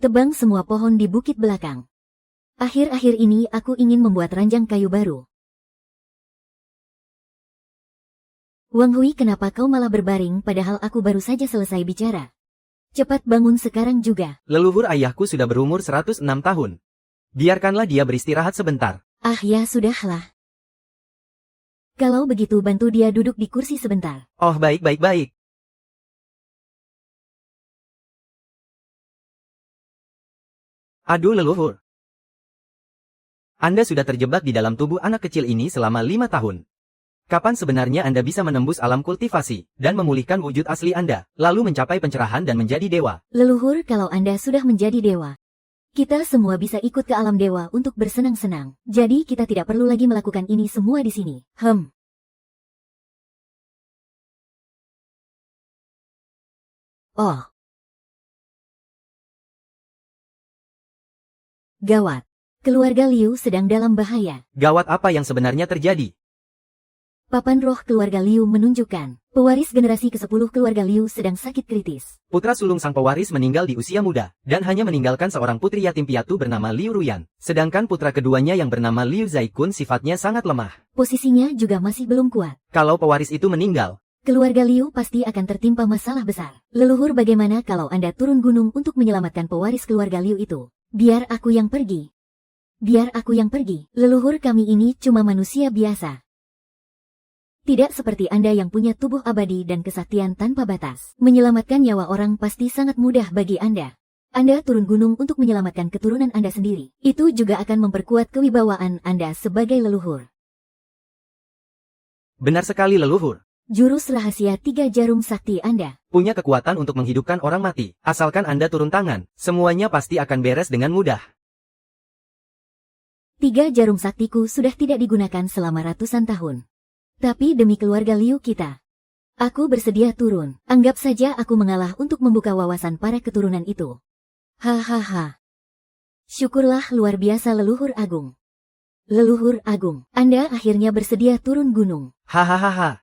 Tebang semua pohon di bukit belakang. Akhir-akhir ini aku ingin membuat ranjang kayu baru. Wang Hui, kenapa kau malah berbaring padahal aku baru saja selesai bicara? Cepat bangun sekarang juga. Leluhur ayahku sudah berumur 106 tahun. Biarkanlah dia beristirahat sebentar. Ah ya sudahlah. Kalau begitu bantu dia duduk di kursi sebentar. Oh baik. Aduh leluhur. Anda sudah terjebak di dalam tubuh anak kecil ini selama 5 tahun. Kapan sebenarnya Anda bisa menembus alam kultivasi, dan memulihkan wujud asli Anda, lalu mencapai pencerahan dan menjadi dewa? Leluhur, kalau Anda sudah menjadi dewa, kita semua bisa ikut ke alam dewa untuk bersenang-senang. Jadi kita tidak perlu lagi melakukan ini semua di sini. Oh. Gawat. Keluarga Liu sedang dalam bahaya. Gawat, apa yang sebenarnya terjadi? Papan roh keluarga Liu menunjukkan, pewaris generasi ke-10 keluarga Liu sedang sakit kritis. Putra sulung sang pewaris meninggal di usia muda, dan hanya meninggalkan seorang putri yatim piatu bernama Liu Ruyan. Sedangkan putra keduanya yang bernama Liu Zaikun sifatnya sangat lemah. Posisinya juga masih belum kuat. Kalau pewaris itu meninggal, keluarga Liu pasti akan tertimpa masalah besar. Leluhur, bagaimana kalau Anda turun gunung untuk menyelamatkan pewaris keluarga Liu itu? Biar aku yang pergi. Leluhur, kami ini cuma manusia biasa. Tidak seperti Anda yang punya tubuh abadi dan kesaktian tanpa batas. Menyelamatkan nyawa orang pasti sangat mudah bagi Anda. Anda turun gunung untuk menyelamatkan keturunan Anda sendiri. Itu juga akan memperkuat kewibawaan Anda sebagai leluhur. Benar sekali leluhur. Jurus rahasia 3 jarum sakti Anda punya kekuatan untuk menghidupkan orang mati. Asalkan Anda turun tangan, semuanya pasti akan beres dengan mudah. 3 jarum saktiku sudah tidak digunakan selama ratusan tahun. Tapi demi keluarga Liu kita, aku bersedia turun. Anggap saja aku mengalah untuk membuka wawasan para keturunan itu. Hahaha. Syukurlah luar biasa leluhur agung. Leluhur agung, Anda akhirnya bersedia turun gunung. Hahaha.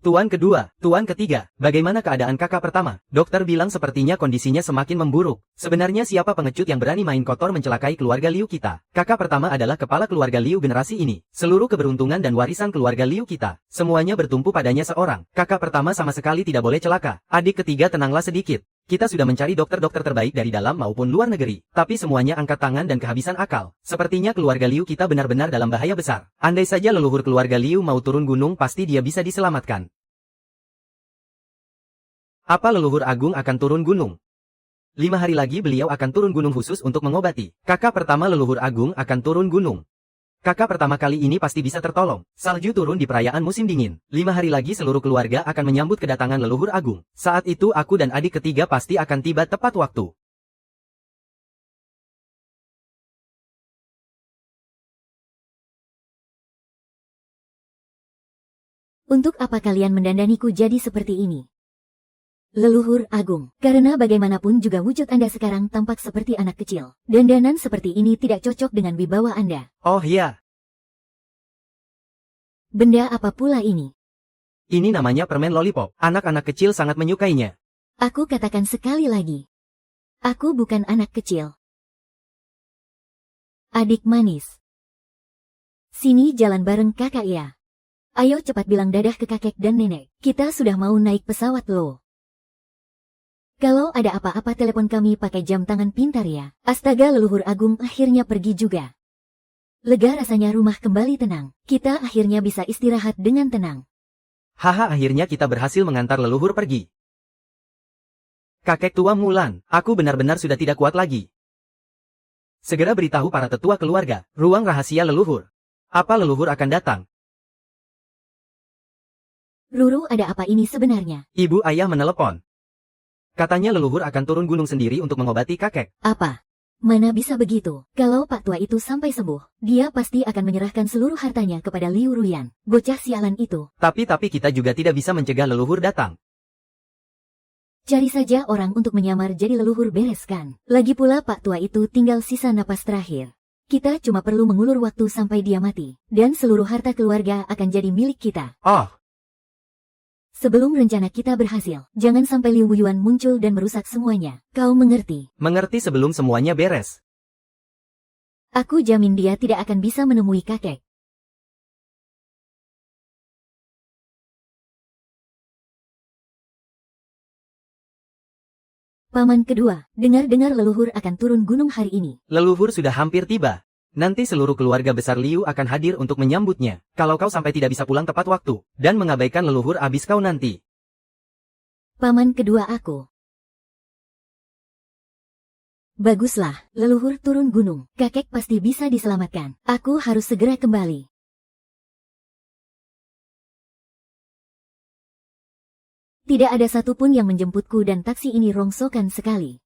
Tuan kedua, tuan ketiga, bagaimana keadaan kakak pertama? Dokter bilang sepertinya kondisinya semakin memburuk. Sebenarnya siapa pengecut yang berani main kotor mencelakai keluarga Liu kita? Kakak pertama adalah kepala keluarga Liu generasi ini. Seluruh keberuntungan dan warisan keluarga Liu kita, semuanya bertumpu padanya seorang. Kakak pertama sama sekali tidak boleh celaka. Adik ketiga, tenanglah sedikit. Kita sudah mencari dokter-dokter terbaik dari dalam maupun luar negeri, tapi semuanya angkat tangan dan kehabisan akal. Sepertinya keluarga Liu kita benar-benar dalam bahaya besar. Andai saja leluhur keluarga Liu mau turun gunung, pasti dia bisa diselamatkan. Apa leluhur agung akan turun gunung? 5 hari lagi beliau akan turun gunung khusus untuk mengobati. Kakak pertama leluhur agung akan turun gunung. Kakak pertama kali ini pasti bisa tertolong. Salju turun di perayaan musim dingin. 5 hari lagi seluruh keluarga akan menyambut kedatangan leluhur agung. Saat itu aku dan adik ketiga pasti akan tiba tepat waktu. Untuk apa kalian mendandaniku jadi seperti ini? Leluhur agung, karena bagaimanapun juga wujud Anda sekarang tampak seperti anak kecil. Dandanan seperti ini tidak cocok dengan wibawa Anda. Oh iya. Benda apa pula ini? Ini namanya permen lollipop. Anak-anak kecil sangat menyukainya. Aku katakan sekali lagi. Aku bukan anak kecil. Adik manis. Sini jalan bareng kakak ya. Ayo cepat bilang dadah ke kakek dan nenek. Kita sudah mau naik pesawat loh. Kalau ada apa-apa telepon kami pakai jam tangan pintar ya. Astaga, leluhur agung akhirnya pergi juga. Lega rasanya rumah kembali tenang. Kita akhirnya bisa istirahat dengan tenang. Haha, akhirnya kita berhasil mengantar leluhur pergi. Kakek tua Mulan, aku benar-benar sudah tidak kuat lagi. Segera beritahu para tetua keluarga, ruang rahasia leluhur. Apa leluhur akan datang? Ruru, ada apa ini sebenarnya? Ibu ayah menelepon. Katanya leluhur akan turun gunung sendiri untuk mengobati kakek. Apa? Mana bisa begitu? Kalau Pak Tua itu sampai sembuh, dia pasti akan menyerahkan seluruh hartanya kepada Liu Ruyan. Bocah sialan itu. Tapi kita juga tidak bisa mencegah leluhur datang. Cari saja orang untuk menyamar jadi leluhur, bereskan. Lagi pula Pak Tua itu tinggal sisa napas terakhir. Kita cuma perlu mengulur waktu sampai dia mati. Dan seluruh harta keluarga akan jadi milik kita. Oh. Sebelum rencana kita berhasil, jangan sampai Liu Wuyuan muncul dan merusak semuanya. Kau mengerti? Mengerti sebelum semuanya beres. Aku jamin dia tidak akan bisa menemui kakek. Paman kedua, dengar-dengar leluhur akan turun gunung hari ini. Leluhur sudah hampir tiba. Nanti seluruh keluarga besar Liu akan hadir untuk menyambutnya. Kalau kau sampai tidak bisa pulang tepat waktu, dan mengabaikan leluhur abis kau nanti. Paman kedua aku. Baguslah, leluhur turun gunung. Kakek pasti bisa diselamatkan. Aku harus segera kembali. Tidak ada satupun yang menjemputku dan taksi ini rongsokan sekali.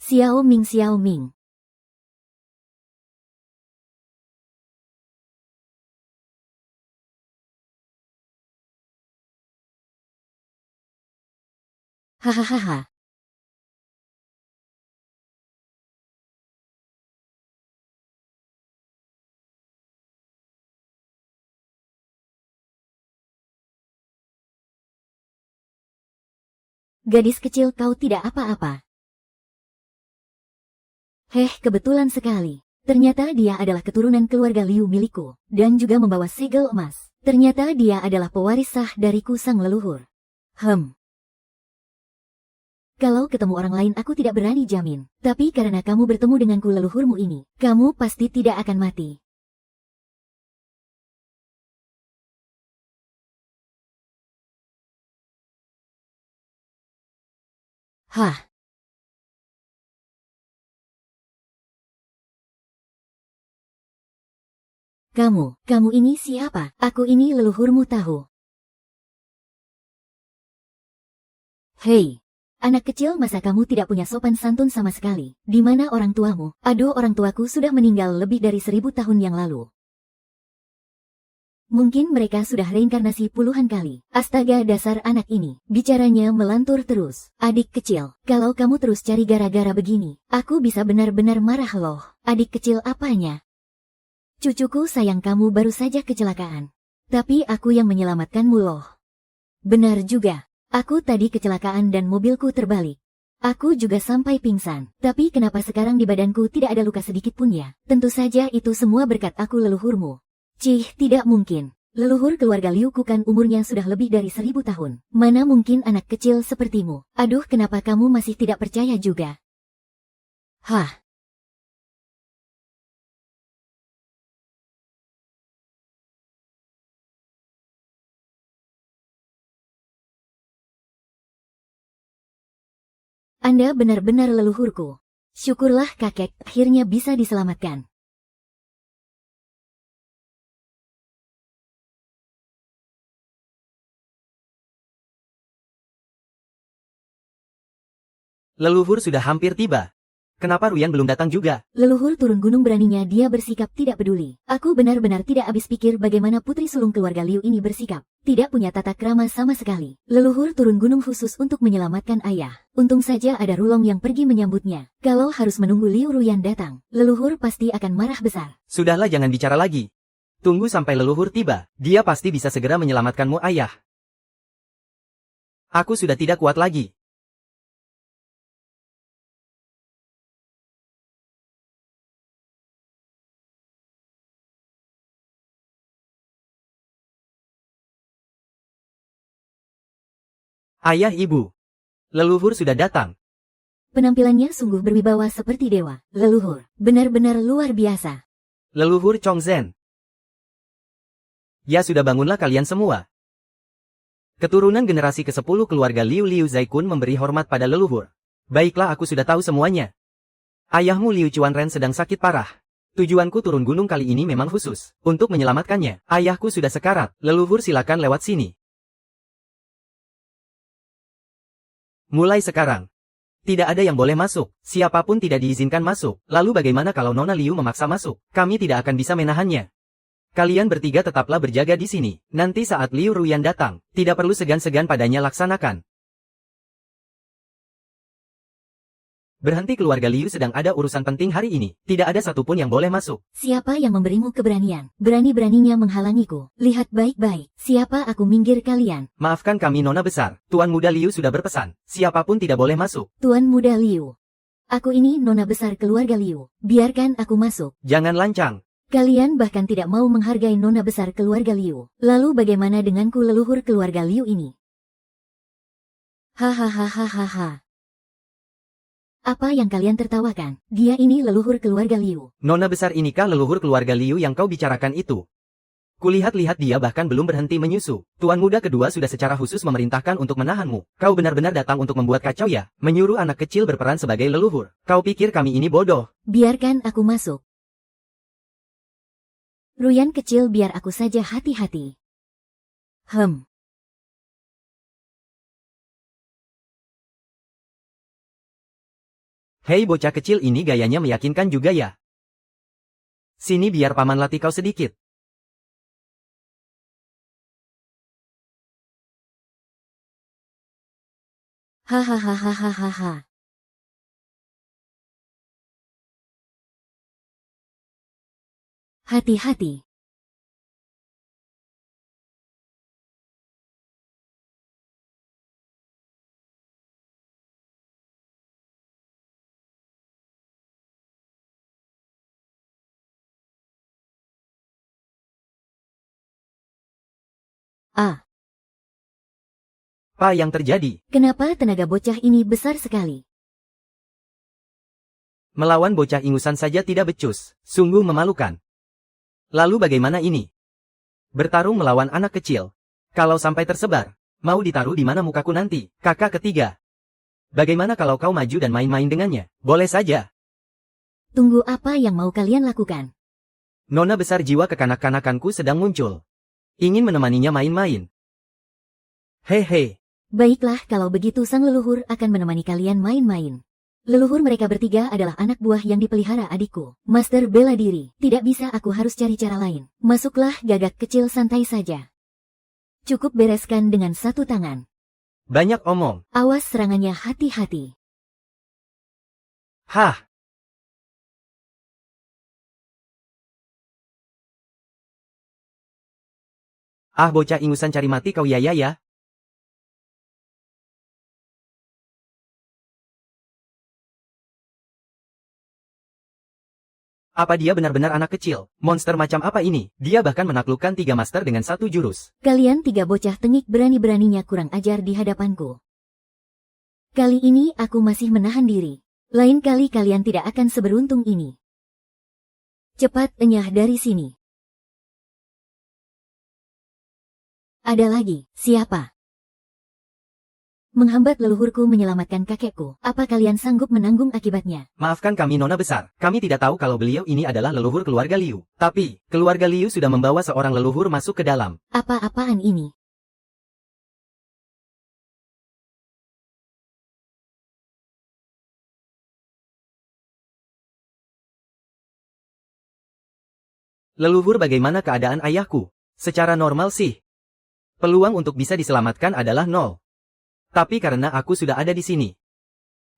Xiao Ming, Xiao Ming. Hahaha. Gadis kecil, kau tidak apa-apa. Kebetulan sekali. Ternyata dia adalah keturunan keluarga Liu milikku, dan juga membawa segel emas. Ternyata dia adalah pewaris sah dariku sang leluhur. Kalau ketemu orang lain aku tidak berani jamin. Tapi karena kamu bertemu denganku leluhurmu ini, kamu pasti tidak akan mati. Kamu ini siapa? Aku ini leluhurmu tahu. Hei, anak kecil, masa kamu tidak punya sopan santun sama sekali? Di mana orang tuamu? Aduh, orang tuaku sudah meninggal lebih dari 1000 tahun yang lalu. Mungkin mereka sudah reinkarnasi puluhan kali. Astaga, dasar anak ini. Bicaranya melantur terus. Adik kecil, kalau kamu terus cari gara-gara begini, aku bisa benar-benar marah loh. Adik kecil apanya? Cucuku sayang, kamu baru saja kecelakaan. Tapi aku yang menyelamatkanmu loh. Benar juga. Aku tadi kecelakaan dan mobilku terbalik. Aku juga sampai pingsan. Tapi kenapa sekarang di badanku tidak ada luka sedikit pun ya? Tentu saja itu semua berkat aku leluhurmu. Cih, tidak mungkin. Leluhur keluarga Liu kan umurnya sudah lebih dari 1000 tahun. Mana mungkin anak kecil sepertimu? Aduh, kenapa kamu masih tidak percaya juga? Anda benar-benar leluhurku. Syukurlah kakek, akhirnya bisa diselamatkan. Leluhur sudah hampir tiba. Kenapa Ruyan belum datang juga? Leluhur turun gunung, beraninya dia bersikap tidak peduli. Aku benar-benar tidak habis pikir bagaimana putri sulung keluarga Liu ini bersikap. Tidak punya tata krama sama sekali. Leluhur turun gunung khusus untuk menyelamatkan ayah. Untung saja ada Rulong yang pergi menyambutnya. Kalau harus menunggu Liu Ruyan datang, leluhur pasti akan marah besar. Sudahlah, jangan bicara lagi. Tunggu sampai leluhur tiba. Dia pasti bisa segera menyelamatkanmu, ayah. Aku sudah tidak kuat lagi. Ayah, ibu. Leluhur sudah datang. Penampilannya sungguh berwibawa seperti dewa. Leluhur, benar-benar luar biasa. Leluhur Chongzhen. Ya sudah, bangunlah kalian semua. Keturunan generasi ke-10 keluarga Liu Zaikun memberi hormat pada leluhur. Baiklah, aku sudah tahu semuanya. Ayahmu Liu Chuanren sedang sakit parah. Tujuanku turun gunung kali ini memang khusus untuk menyelamatkannya. Ayahku sudah sekarat. Leluhur, silakan lewat sini. Mulai sekarang, tidak ada yang boleh masuk. Siapapun tidak diizinkan masuk. Lalu bagaimana kalau Nona Liu memaksa masuk? Kami tidak akan bisa menahannya. Kalian bertiga tetaplah berjaga di sini. Nanti saat Liu Ruyan datang, tidak perlu segan-segan padanya, laksanakan. Berhenti, keluarga Liu sedang ada urusan penting hari ini. Tidak ada satupun yang boleh masuk. Siapa yang memberimu keberanian? Berani-beraninya menghalangiku. Lihat baik-baik, siapa aku, minggir kalian. Maafkan kami, Nona Besar. Tuan Muda Liu sudah berpesan. Siapapun tidak boleh masuk. Tuan Muda Liu. Aku ini Nona Besar keluarga Liu. Biarkan aku masuk. Jangan lancang. Kalian bahkan tidak mau menghargai Nona Besar keluarga Liu. Lalu bagaimana denganku, leluhur keluarga Liu ini? Hahaha. Apa yang kalian tertawakan? Dia ini leluhur keluarga Liu. Nona Besar, inikah leluhur keluarga Liu yang kau bicarakan itu? Kulihat-lihat dia bahkan belum berhenti menyusu. Tuan Muda kedua sudah secara khusus memerintahkan untuk menahanmu. Kau benar-benar datang untuk membuat kacau ya? Menyuruh anak kecil berperan sebagai leluhur. Kau pikir kami ini bodoh? Biarkan aku masuk. Ruyan kecil, biar aku saja, hati-hati. Hei, bocah kecil ini gayanya meyakinkan juga ya. Sini biar paman latih kau sedikit. Hahaha. Hati-hati. Apa yang terjadi? Kenapa tenaga bocah ini besar sekali? Melawan bocah ingusan saja tidak becus. Sungguh memalukan. Lalu bagaimana ini? Bertarung melawan anak kecil. Kalau sampai tersebar, mau ditaruh di mana mukaku nanti? Kakak ketiga. Bagaimana kalau kau maju dan main-main dengannya? Boleh saja. Tunggu, apa yang mau kalian lakukan? Nona Besar, jiwa kekanak-kanakanku sedang muncul. Ingin menemaninya main-main. Hehe. Baiklah, kalau begitu sang leluhur akan menemani kalian main-main. Leluhur mereka bertiga adalah anak buah yang dipelihara adikku. Master bela diri. Tidak bisa, aku harus cari cara lain. Masuklah, gagak kecil, santai saja. Cukup bereskan dengan satu tangan. Banyak omong. Awas serangannya, hati-hati. Hah. Ah, bocah ingusan, cari mati kau ya. Apa dia benar-benar anak kecil? Monster macam apa ini? Dia bahkan menaklukkan 3 master dengan 1 jurus. Kalian 3 bocah tengik berani-beraninya kurang ajar di hadapanku. Kali ini aku masih menahan diri. Lain kali kalian tidak akan seberuntung ini. Cepat enyah dari sini. Ada lagi, siapa? Menghambat leluhurku menyelamatkan kakekku. Apa kalian sanggup menanggung akibatnya? Maafkan kami, Nona Besar. Kami tidak tahu kalau beliau ini adalah leluhur keluarga Liu. Tapi, keluarga Liu sudah membawa seorang leluhur masuk ke dalam. Apa-apaan ini? Leluhur, bagaimana keadaan ayahku? Secara normal sih, peluang untuk bisa diselamatkan adalah 0. Tapi karena aku sudah ada di sini,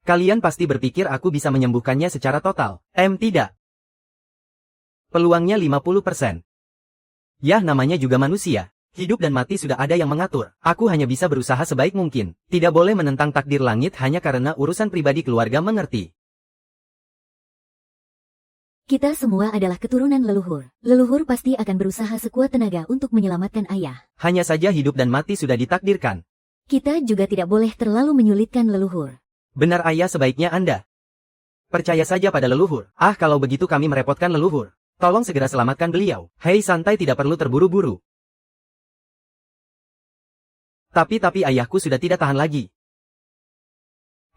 kalian pasti berpikir aku bisa menyembuhkannya secara total. Tidak. Peluangnya 50%. Yah, namanya juga manusia. Hidup dan mati sudah ada yang mengatur. Aku hanya bisa berusaha sebaik mungkin. Tidak boleh menentang takdir langit hanya karena urusan pribadi keluarga, mengerti? Kita semua adalah keturunan leluhur. Leluhur pasti akan berusaha sekuat tenaga untuk menyelamatkan ayah. Hanya saja hidup dan mati sudah ditakdirkan. Kita juga tidak boleh terlalu menyulitkan leluhur. Benar, ayah, sebaiknya Anda percaya saja pada leluhur. Ah, kalau begitu kami merepotkan leluhur. Tolong segera selamatkan beliau. Hei, santai, tidak perlu terburu-buru. Tapi ayahku sudah tidak tahan lagi.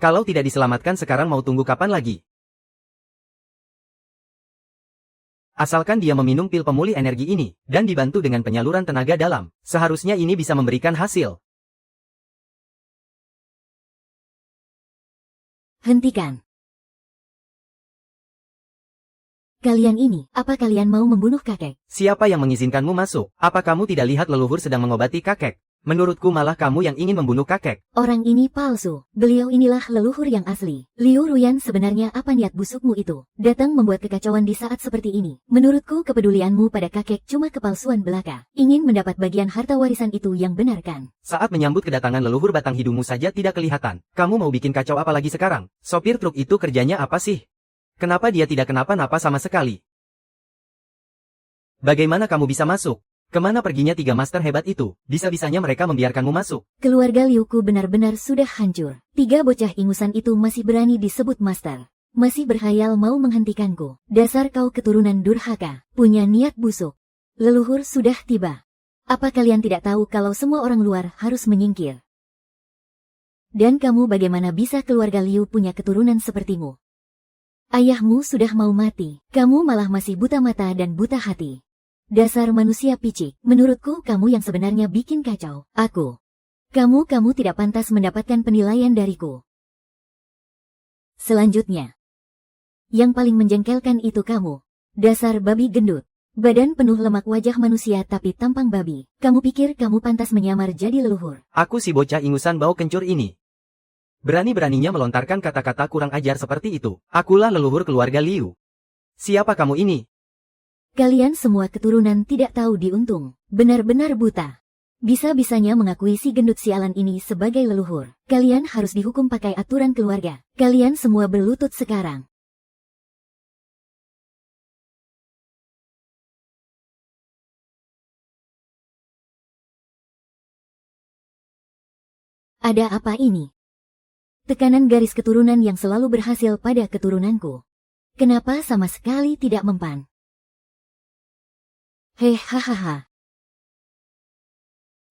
Kalau tidak diselamatkan sekarang, mau tunggu kapan lagi? Asalkan dia meminum pil pemulih energi ini, dan dibantu dengan penyaluran tenaga dalam, seharusnya ini bisa memberikan hasil. Hentikan. Kalian ini, apa kalian mau membunuh kakek? Siapa yang mengizinkanmu masuk? Apa kamu tidak lihat leluhur sedang mengobati kakek? Menurutku malah kamu yang ingin membunuh kakek. Orang ini palsu. Beliau inilah leluhur yang asli. Liu Ruyan, sebenarnya apa niat busukmu itu? Datang membuat kekacauan di saat seperti ini. Menurutku kepedulianmu pada kakek cuma kepalsuan belaka. Ingin mendapat bagian harta warisan itu yang benar kan? Saat menyambut kedatangan leluhur batang hidungmu saja tidak kelihatan. Kamu mau bikin kacau apa lagi sekarang? Sopir truk itu kerjanya apa sih? Kenapa dia tidak kenapa-napa sama sekali? Bagaimana kamu bisa masuk? Kemana perginya 3 master hebat itu? Bisa-bisanya mereka membiarkanmu masuk. Keluarga Liuku benar-benar sudah hancur. 3 bocah ingusan itu masih berani disebut master. Masih berhayal mau menghentikanku. Dasar kau keturunan durhaka, punya niat busuk. Leluhur sudah tiba. Apa kalian tidak tahu kalau semua orang luar harus menyingkir? Dan kamu bagaimana bisa keluarga Liu punya keturunan sepertimu? Ayahmu sudah mau mati, kamu malah masih buta mata dan buta hati. Dasar manusia picik, menurutku kamu yang sebenarnya bikin kacau. Aku. Kamu tidak pantas mendapatkan penilaian dariku. Selanjutnya. Yang paling menjengkelkan itu kamu. Dasar babi gendut. Badan penuh lemak, wajah manusia tapi tampang babi. Kamu pikir kamu pantas menyamar jadi leluhur? Aku si bocah ingusan bau kencur ini. Berani-beraninya melontarkan kata-kata kurang ajar seperti itu. Akulah leluhur keluarga Liu. Siapa kamu ini? Kalian semua keturunan tidak tahu diuntung. Benar-benar buta. Bisa-bisanya mengakui si gendut sialan ini sebagai leluhur. Kalian harus dihukum pakai aturan keluarga. Kalian semua berlutut sekarang. Ada apa ini? Tekanan garis keturunan yang selalu berhasil pada keturunanku. Kenapa sama sekali tidak mempan? Hehaha.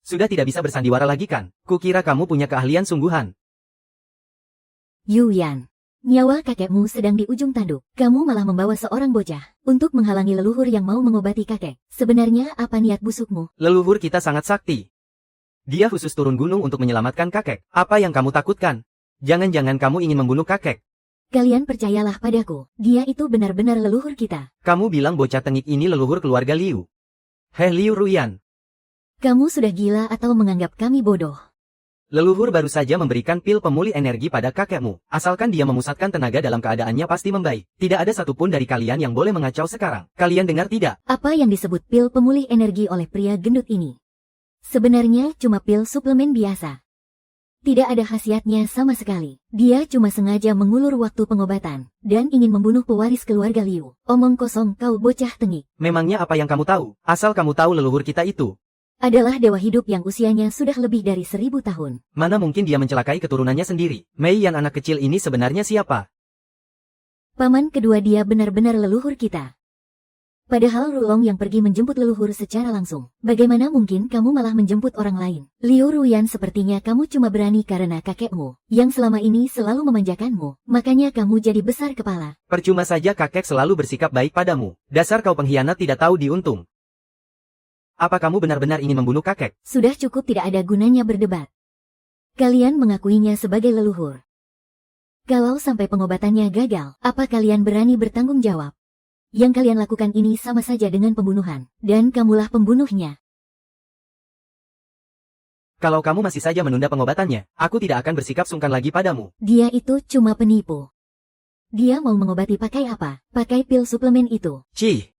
Sudah tidak bisa bersandiwara lagi kan? Kukira kamu punya keahlian sungguhan. Yuyan. Nyawa kakekmu sedang di ujung tanduk. Kamu malah membawa seorang bocah untuk menghalangi leluhur yang mau mengobati kakek. Sebenarnya apa niat busukmu? Leluhur kita sangat sakti. Dia khusus turun gunung untuk menyelamatkan kakek. Apa yang kamu takutkan? Jangan-jangan kamu ingin membunuh kakek. Kalian percayalah padaku. Dia itu benar-benar leluhur kita. Kamu bilang bocah tengik ini leluhur keluarga Liu. Heh Liu Ruyan. Kamu sudah gila atau menganggap kami bodoh? Leluhur baru saja memberikan pil pemulih energi pada kakekmu. Asalkan dia memusatkan tenaga dalam keadaannya pasti membaik. Tidak ada satupun dari kalian yang boleh mengacau sekarang. Kalian dengar tidak? Apa yang disebut pil pemulih energi oleh pria gendut ini? Sebenarnya cuma pil suplemen biasa. Tidak ada khasiatnya sama sekali. Dia cuma sengaja mengulur waktu pengobatan, dan ingin membunuh pewaris keluarga Liu. Omong kosong kau bocah tengik. Memangnya apa yang kamu tahu? Asal kamu tahu leluhur kita itu adalah dewa hidup yang usianya sudah lebih dari 1000 tahun. Mana mungkin dia mencelakai keturunannya sendiri? Mei Yan anak kecil ini sebenarnya siapa? Paman kedua dia benar-benar leluhur kita. Padahal Rulong yang pergi menjemput leluhur secara langsung. Bagaimana mungkin kamu malah menjemput orang lain? Liu Ruyan, sepertinya kamu cuma berani karena kakekmu, yang selama ini selalu memanjakanmu. Makanya kamu jadi besar kepala. Percuma saja kakek selalu bersikap baik padamu. Dasar kau pengkhianat tidak tahu diuntung. Apa kamu benar-benar ingin membunuh kakek? Sudah cukup, tidak ada gunanya berdebat. Kalian mengakuinya sebagai leluhur. Kalau sampai pengobatannya gagal, apa kalian berani bertanggung jawab? Yang kalian lakukan ini sama saja dengan pembunuhan, dan kamulah pembunuhnya. Kalau kamu masih saja menunda pengobatannya, aku tidak akan bersikap sungkan lagi padamu. Dia itu cuma penipu. Dia mau mengobati pakai apa? Pakai pil suplemen itu. Cih.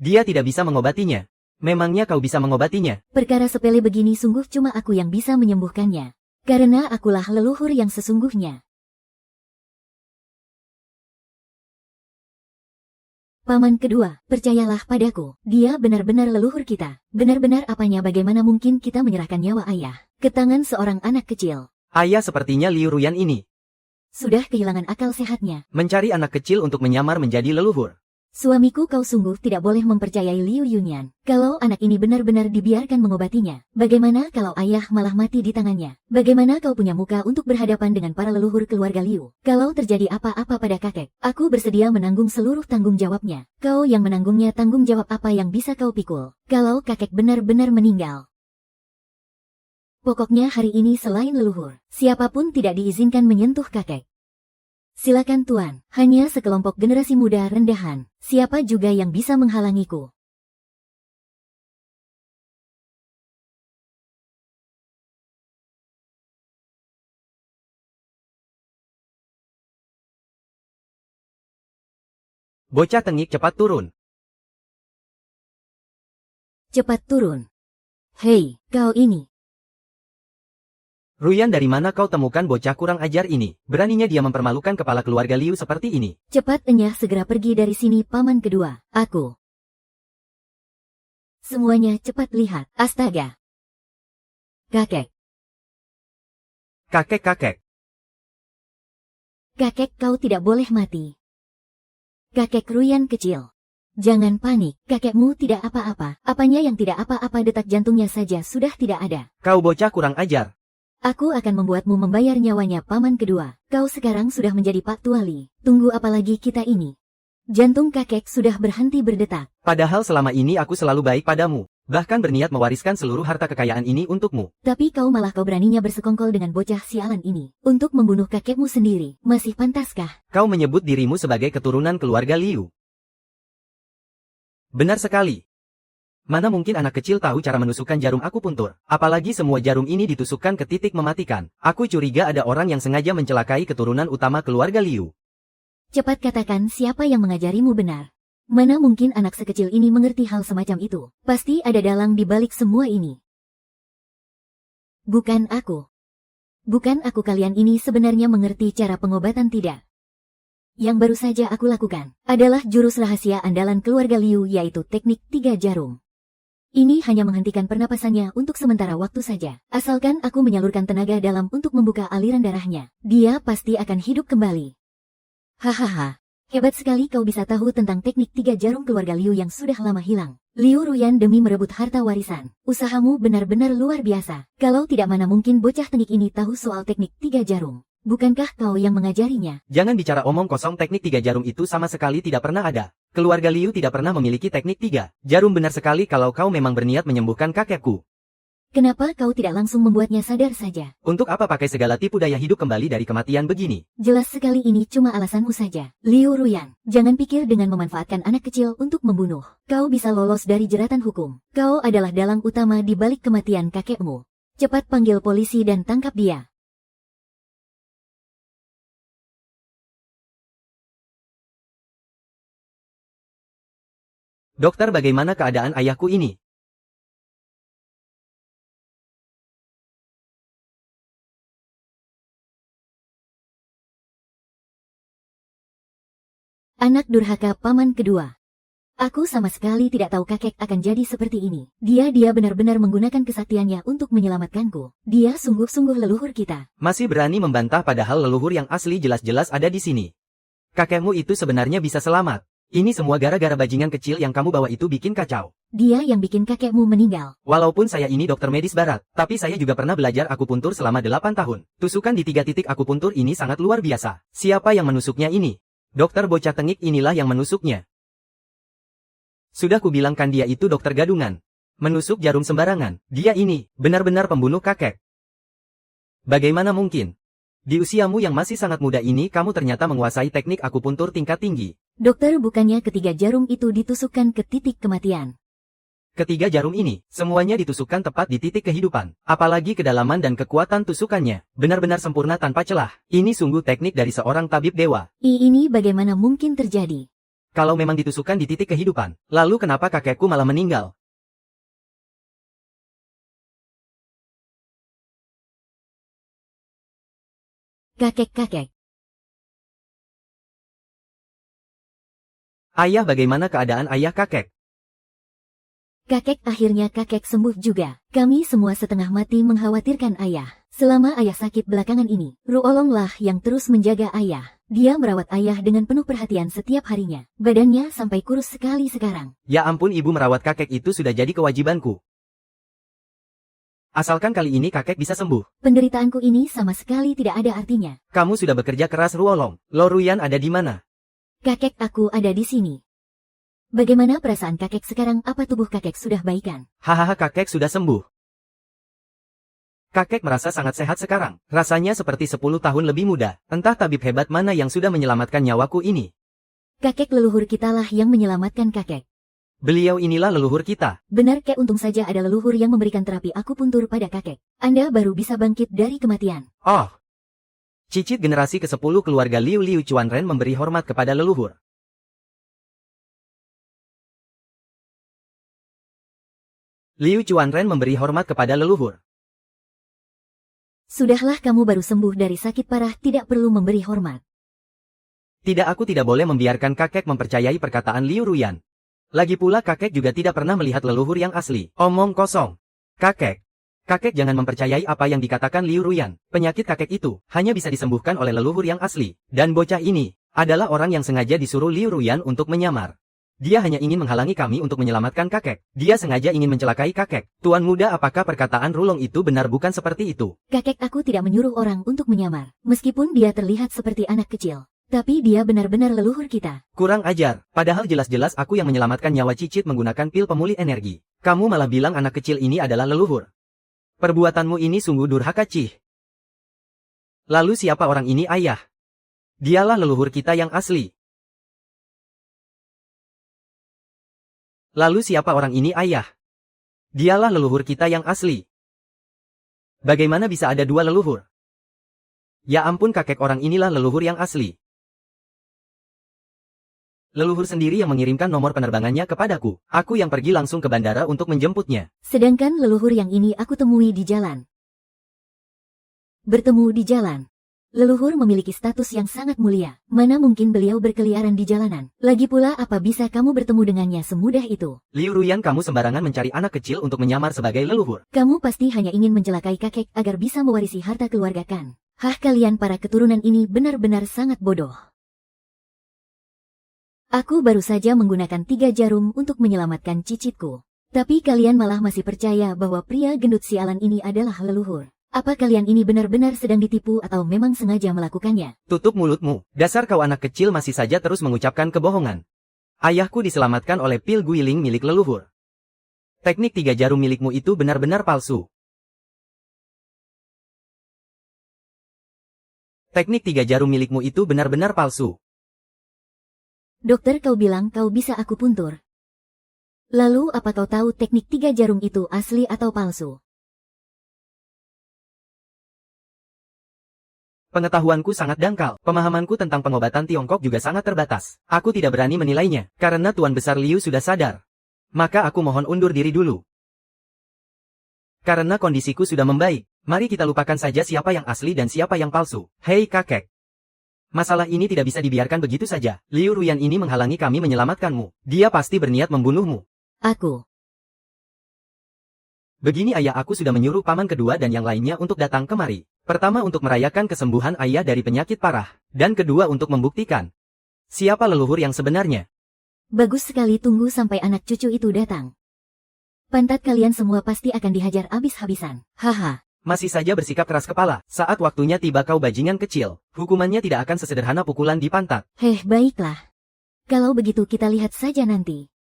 Dia tidak bisa mengobatinya. Memangnya kau bisa mengobatinya? Perkara sepele begini sungguh cuma aku yang bisa menyembuhkannya. Karena akulah leluhur yang sesungguhnya. Paman kedua, percayalah padaku, dia benar-benar leluhur kita. Benar-benar apanya, bagaimana mungkin kita menyerahkan nyawa ayah ke tangan seorang anak kecil? Ayah sepertinya Liu Ruyan ini sudah kehilangan akal sehatnya. Mencari anak kecil untuk menyamar menjadi leluhur. Suamiku, kau sungguh tidak boleh mempercayai Liu Yunyan. Kalau anak ini benar-benar dibiarkan mengobatinya, bagaimana kalau ayah malah mati di tangannya? Bagaimana kau punya muka untuk berhadapan dengan para leluhur keluarga Liu? Kalau terjadi apa-apa pada kakek, aku bersedia menanggung seluruh tanggung jawabnya. Kau yang menanggungnya, tanggung jawab apa yang bisa kau pikul kalau kakek benar-benar meninggal? Pokoknya hari ini selain leluhur, siapapun tidak diizinkan menyentuh kakek. Silakan Tuan, hanya sekelompok generasi muda rendahan, siapa juga yang bisa menghalangiku? Bocah tengik cepat turun. Cepat turun. Hei, kau ini. Ruyan, dari mana kau temukan bocah kurang ajar ini? Beraninya dia mempermalukan kepala keluarga Liu seperti ini. Cepat enyah segera pergi dari sini, paman kedua. Aku. Semuanya cepat lihat. Astaga. Kakek. Kakek. Kakek, kau tidak boleh mati. Kakek Ruyan kecil. Jangan panik, kakekmu tidak apa-apa. Apanya yang tidak apa-apa, detak jantungnya saja sudah tidak ada. Kau bocah kurang ajar. Aku akan membuatmu membayar nyawanya, paman kedua. Kau sekarang sudah menjadi Pak Tuali. Tunggu apa lagi kita ini? Jantung kakek sudah berhenti berdetak. Padahal selama ini aku selalu baik padamu. Bahkan berniat mewariskan seluruh harta kekayaan ini untukmu. Tapi kau beraninya bersekongkol dengan bocah sialan ini. Untuk membunuh kakekmu sendiri. Masih pantaskah? Kau menyebut dirimu sebagai keturunan keluarga Liu. Benar sekali. Mana mungkin anak kecil tahu cara menusukkan jarum akupuntur. Apalagi semua jarum ini ditusukkan ke titik mematikan. Aku curiga ada orang yang sengaja mencelakai keturunan utama keluarga Liu. Cepat katakan siapa yang mengajarimu benar. Mana mungkin anak sekecil ini mengerti hal semacam itu. Pasti ada dalang di balik semua ini. Bukan aku. Bukan aku, kalian ini sebenarnya mengerti cara pengobatan tidak? Yang baru saja aku lakukan adalah jurus rahasia andalan keluarga Liu, yaitu teknik 3 jarum. Ini hanya menghentikan pernapasannya untuk sementara waktu saja. Asalkan aku menyalurkan tenaga dalam untuk membuka aliran darahnya, dia pasti akan hidup kembali. Hahaha, hebat sekali kau bisa tahu tentang teknik 3 jarum keluarga Liu yang sudah lama hilang. Liu Ruyan demi merebut harta warisan. Usahamu benar-benar luar biasa. Kalau tidak, mana mungkin bocah tengik ini tahu soal teknik 3 jarum. Bukankah kau yang mengajarinya? Jangan bicara omong kosong, teknik 3 jarum itu sama sekali tidak pernah ada. Keluarga Liu tidak pernah memiliki teknik 3 jarum. Benar sekali kalau kau memang berniat menyembuhkan kakekku. Kenapa kau tidak langsung membuatnya sadar saja? Untuk apa pakai segala tipu daya hidup kembali dari kematian begini? Jelas sekali ini cuma alasanmu saja. Liu Ruyan, jangan pikir dengan memanfaatkan anak kecil untuk membunuh, kau bisa lolos dari jeratan hukum. Kau adalah dalang utama di balik kematian kakekmu. Cepat panggil polisi dan tangkap dia. Dokter, bagaimana keadaan ayahku ini? Anak durhaka paman kedua. Aku sama sekali tidak tahu kakek akan jadi seperti ini. Dia benar-benar menggunakan kesaktiannya untuk menyelamatkanku. Dia sungguh-sungguh leluhur kita. Masih berani membantah padahal leluhur yang asli jelas-jelas ada di sini. Kakekmu itu sebenarnya bisa selamat. Ini semua gara-gara bajingan kecil yang kamu bawa itu bikin kacau. Dia yang bikin kakekmu meninggal. Walaupun saya ini dokter medis barat, tapi saya juga pernah belajar akupuntur selama 8 tahun. Tusukan di 3 titik akupuntur ini sangat luar biasa. Siapa yang menusuknya ini? Dokter bocah tengik inilah yang menusuknya. Sudah kubilangkan dia itu dokter gadungan. Menusuk jarum sembarangan. Dia ini benar-benar pembunuh kakek. Bagaimana mungkin? Di usiamu yang masih sangat muda ini kamu ternyata menguasai teknik akupuntur tingkat tinggi. Dokter, bukannya ketiga jarum itu ditusukkan ke titik kematian? Ketiga jarum ini, semuanya ditusukkan tepat di titik kehidupan. Apalagi kedalaman dan kekuatan tusukannya, benar-benar sempurna tanpa celah. Ini sungguh teknik dari seorang tabib dewa. Ini bagaimana mungkin terjadi? Kalau memang ditusukkan di titik kehidupan, lalu kenapa kakekku malah meninggal? Kakek. Ayah, bagaimana keadaan ayah kakek? Kakek, akhirnya kakek sembuh juga. Kami semua setengah mati mengkhawatirkan ayah. Selama ayah sakit belakangan ini, Ruolonglah yang terus menjaga ayah. Dia merawat ayah dengan penuh perhatian setiap harinya. Badannya sampai kurus sekali sekarang. Ya ampun, ibu merawat kakek itu sudah jadi kewajibanku. Asalkan kali ini kakek bisa sembuh. Penderitaanku ini sama sekali tidak ada artinya. Kamu sudah bekerja keras, Ruolong. Loruyan ada di mana? Kakek, aku ada di sini. Bagaimana perasaan kakek sekarang? Apa tubuh kakek sudah baikan? Hahaha, kakek sudah sembuh. Kakek merasa sangat sehat sekarang. Rasanya seperti 10 tahun lebih muda. Entah tabib hebat mana yang sudah menyelamatkan nyawaku ini. Kakek leluhur kitalah yang menyelamatkan kakek. Beliau inilah leluhur kita. Benar, Kek, untung saja ada leluhur yang memberikan terapi akupuntur pada kakek. Anda baru bisa bangkit dari kematian. Oh. Cicit generasi ke-10 keluarga Liu Chuanren memberi hormat kepada leluhur. Liu Chuanren memberi hormat kepada leluhur. Sudahlah, kamu baru sembuh dari sakit parah, tidak perlu memberi hormat. Tidak, aku tidak boleh membiarkan kakek mempercayai perkataan Liu Ruyan. Lagi pula kakek juga tidak pernah melihat leluhur yang asli. Omong kosong. Kakek. Kakek jangan mempercayai apa yang dikatakan Liu Ruyan. Penyakit kakek itu hanya bisa disembuhkan oleh leluhur yang asli. Dan bocah ini adalah orang yang sengaja disuruh Liu Ruyan untuk menyamar. Dia hanya ingin menghalangi kami untuk menyelamatkan kakek. Dia sengaja ingin mencelakai kakek. Tuan muda, apakah perkataan Rulong itu benar? Bukan seperti itu. Kakek aku tidak menyuruh orang untuk menyamar. Meskipun dia terlihat seperti anak kecil. Tapi dia benar-benar leluhur kita. Kurang ajar. Padahal jelas-jelas aku yang menyelamatkan nyawa Cicit menggunakan pil pemulih energi. Kamu malah bilang anak kecil ini adalah leluhur. Perbuatanmu ini sungguh durhaka, Cih. Lalu siapa orang ini, ayah? Dialah leluhur kita yang asli. Lalu siapa orang ini, ayah? Dialah leluhur kita yang asli. Bagaimana bisa ada dua leluhur? Ya ampun, kakek orang inilah leluhur yang asli. Leluhur sendiri yang mengirimkan nomor penerbangannya kepadaku. Aku yang pergi langsung ke bandara untuk menjemputnya. Sedangkan leluhur yang ini aku temui di jalan. Bertemu di jalan. Leluhur memiliki status yang sangat mulia. Mana mungkin beliau berkeliaran di jalanan. Lagi pula, apa bisa kamu bertemu dengannya semudah itu? Liu Ruyan, kamu sembarangan mencari anak kecil untuk menyamar sebagai leluhur. Kamu pasti hanya ingin mencelakai kakek agar bisa mewarisi harta keluarga, kan? Hah, kalian para keturunan ini benar-benar sangat bodoh. Aku baru saja menggunakan 3 jarum untuk menyelamatkan cicitku. Tapi kalian malah masih percaya bahwa pria gendut sialan ini adalah leluhur. Apa kalian ini benar-benar sedang ditipu atau memang sengaja melakukannya? Tutup mulutmu. Dasar kau anak kecil masih saja terus mengucapkan kebohongan. Ayahku diselamatkan oleh pil guiling milik leluhur. Teknik 3 jarum milikmu itu benar-benar palsu. Teknik 3 jarum milikmu itu benar-benar palsu. Dokter, kau bilang kau bisa aku puntur. Lalu apa kau tahu teknik 3 jarum itu asli atau palsu? Pengetahuanku sangat dangkal. Pemahamanku tentang pengobatan Tiongkok juga sangat terbatas. Aku tidak berani menilainya, karena Tuan Besar Liu sudah sadar. Maka aku mohon undur diri dulu. Karena kondisiku sudah membaik, mari kita lupakan saja siapa yang asli dan siapa yang palsu. Hei kakek. Masalah ini tidak bisa dibiarkan begitu saja. Liu Ruyan ini menghalangi kami menyelamatkanmu. Dia pasti berniat membunuhmu. Aku. Begini, ayah aku sudah menyuruh paman kedua dan yang lainnya untuk datang kemari. Pertama untuk merayakan kesembuhan ayah dari penyakit parah. Dan kedua untuk membuktikan siapa leluhur yang sebenarnya. Bagus sekali, tunggu sampai anak cucu itu datang. Pantat kalian semua pasti akan dihajar habis-habisan. Haha. Masih saja bersikap keras kepala. Saat waktunya tiba kau bajingan kecil. Hukumannya tidak akan sesederhana pukulan di pantat. Baiklah. Kalau begitu kita lihat saja nanti.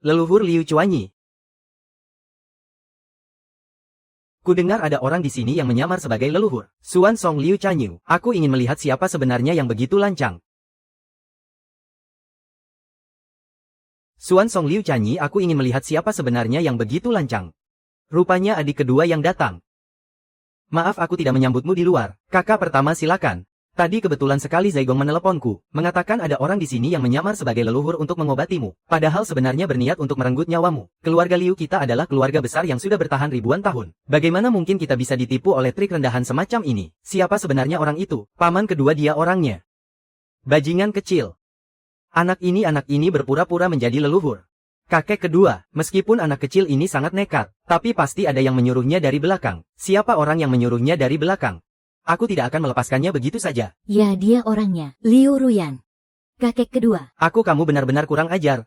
Leluhur Liu Chuanyi. Kudengar ada orang di sini yang menyamar sebagai leluhur. Suan Song Liu Chanyu. Aku ingin melihat siapa sebenarnya yang begitu lancang. Suan Song Liu Chanyi, aku ingin melihat siapa sebenarnya yang begitu lancang. Rupanya adik kedua yang datang. Maaf, aku tidak menyambutmu di luar. Kakak pertama, silakan. Tadi kebetulan sekali Zaigong meneleponku, mengatakan ada orang di sini yang menyamar sebagai leluhur untuk mengobatimu. Padahal sebenarnya berniat untuk merenggut nyawamu. Keluarga Liu kita adalah keluarga besar yang sudah bertahan ribuan tahun. Bagaimana mungkin kita bisa ditipu oleh trik rendahan semacam ini? Siapa sebenarnya orang itu? Paman kedua, dia orangnya. Bajingan kecil. Anak ini berpura-pura menjadi leluhur. Kakek kedua, meskipun anak kecil ini sangat nekat, tapi pasti ada yang menyuruhnya dari belakang. Siapa orang yang menyuruhnya dari belakang? Aku tidak akan melepaskannya begitu saja. Ya, dia orangnya, Liu Ruyan. Kakek kedua. Kamu benar-benar kurang ajar.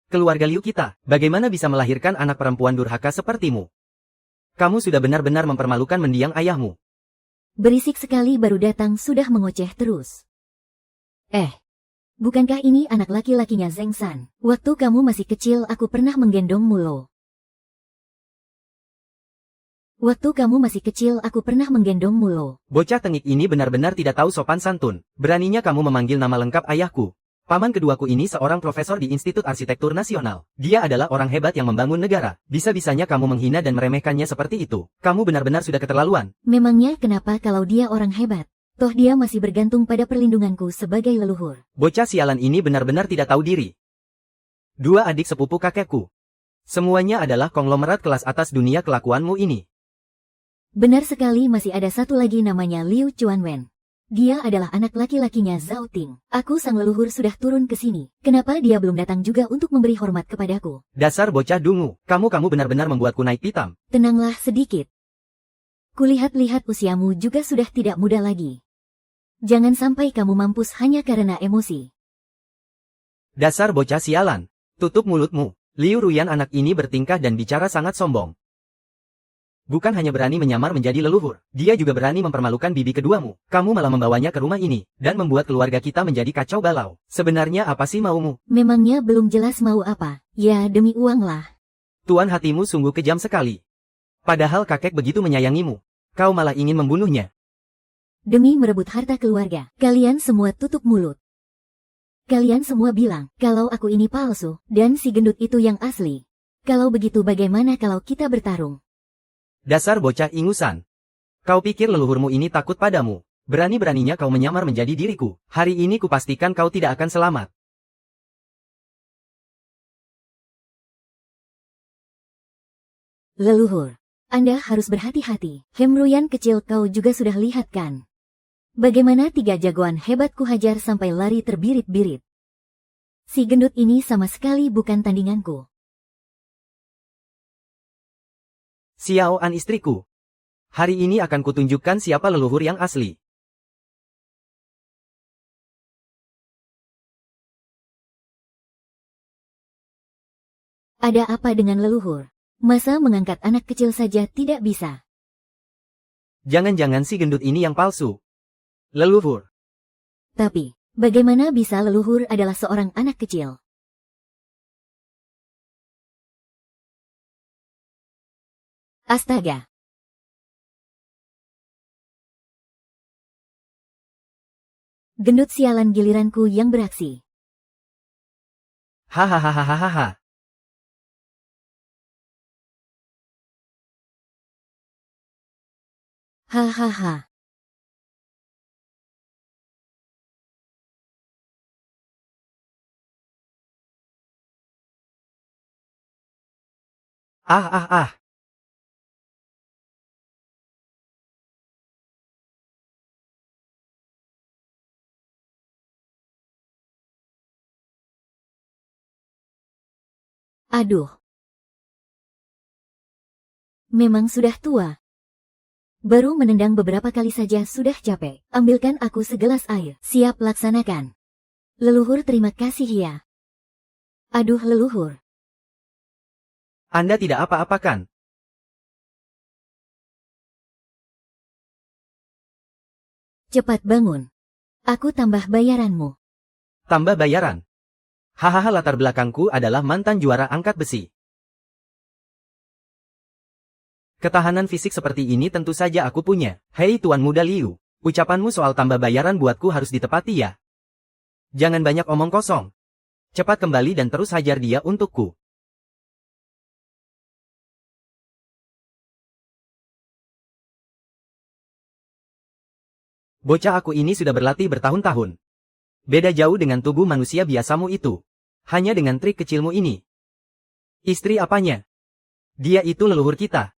Keluarga Liu kita, bagaimana bisa melahirkan anak perempuan durhaka sepertimu? Kamu sudah benar-benar mempermalukan mendiang ayahmu. Berisik sekali, baru datang sudah mengoceh terus. Bukankah ini anak laki-lakinya Zeng San? Waktu kamu masih kecil aku pernah menggendongmu loh. Bocah tengik ini benar-benar tidak tahu sopan santun. Beraninya kamu memanggil nama lengkap ayahku. Paman keduaku ini seorang profesor di Institut Arsitektur Nasional. Dia adalah orang hebat yang membangun negara. Bisa-bisanya kamu menghina dan meremehkannya seperti itu. Kamu benar-benar sudah keterlaluan. Memangnya kenapa kalau dia orang hebat? Toh dia masih bergantung pada perlindunganku sebagai leluhur. Bocah sialan ini benar-benar tidak tahu diri. Dua adik sepupu kakekku. Semuanya adalah konglomerat kelas atas dunia kelakuanmu ini. Benar sekali, masih ada satu lagi namanya Liu Chuanwen. Dia adalah anak laki-lakinya Zhao Ting. Aku sang leluhur sudah turun ke sini. Kenapa dia belum datang juga untuk memberi hormat kepadaku? Dasar bocah dungu, kamu benar-benar membuatku naik pitam. Tenanglah sedikit. Kulihat-lihat usiamu juga sudah tidak muda lagi. Jangan sampai kamu mampus hanya karena emosi. Dasar bocah sialan, tutup mulutmu. Liu Ruyan anak ini bertingkah dan bicara sangat sombong. Bukan hanya berani menyamar menjadi leluhur, dia juga berani mempermalukan bibi keduamu. Kamu malah membawanya ke rumah ini, dan membuat keluarga kita menjadi kacau balau. Sebenarnya apa sih maumu? Memangnya belum jelas mau apa? Ya demi uang lah. Tuan hatimu sungguh kejam sekali. Padahal kakek begitu menyayangimu, kau malah ingin membunuhnya. Demi merebut harta keluarga, kalian semua tutup mulut. Kalian semua bilang, kalau aku ini palsu, dan si gendut itu yang asli. Kalau begitu bagaimana kalau kita bertarung? Dasar bocah ingusan. Kau pikir leluhurmu ini takut padamu? Berani-beraninya kau menyamar menjadi diriku. Hari ini kupastikan kau tidak akan selamat. Leluhur, Anda harus berhati-hati. Hemruyan kecil kau juga sudah lihat kan? Bagaimana 3 jagoan hebat ku hajar sampai lari terbirit-birit. Si gendut ini sama sekali bukan tandinganku. Xiao An istriku. Hari ini akan kutunjukkan siapa leluhur yang asli. Ada apa dengan leluhur? Masa mengangkat anak kecil saja tidak bisa? Jangan-jangan si gendut ini yang palsu. Leluhur. Tapi, bagaimana bisa leluhur adalah seorang anak kecil? Astaga. Gendut sialan giliranku yang beraksi. Hahaha. Hahaha. Ah. Aduh. Memang sudah tua. Baru menendang beberapa kali saja sudah capek. Ambilkan aku segelas air. Siap laksanakan. Leluhur terima kasih ya. Aduh leluhur. Anda tidak apa-apakan. Cepat bangun. Aku tambah bayaranmu. Tambah bayaran. Hahaha, latar belakangku adalah mantan juara angkat besi. Ketahanan fisik seperti ini tentu saja aku punya. Hei Tuan Muda Liu, ucapanmu soal tambah bayaran buatku harus ditepati ya. Jangan banyak omong kosong. Cepat kembali dan terus hajar dia untukku. Bocah aku ini sudah berlatih bertahun-tahun. Beda jauh dengan tubuh manusia biasamu itu. Hanya dengan trik kecilmu ini. Istri apanya? Dia itu leluhur kita.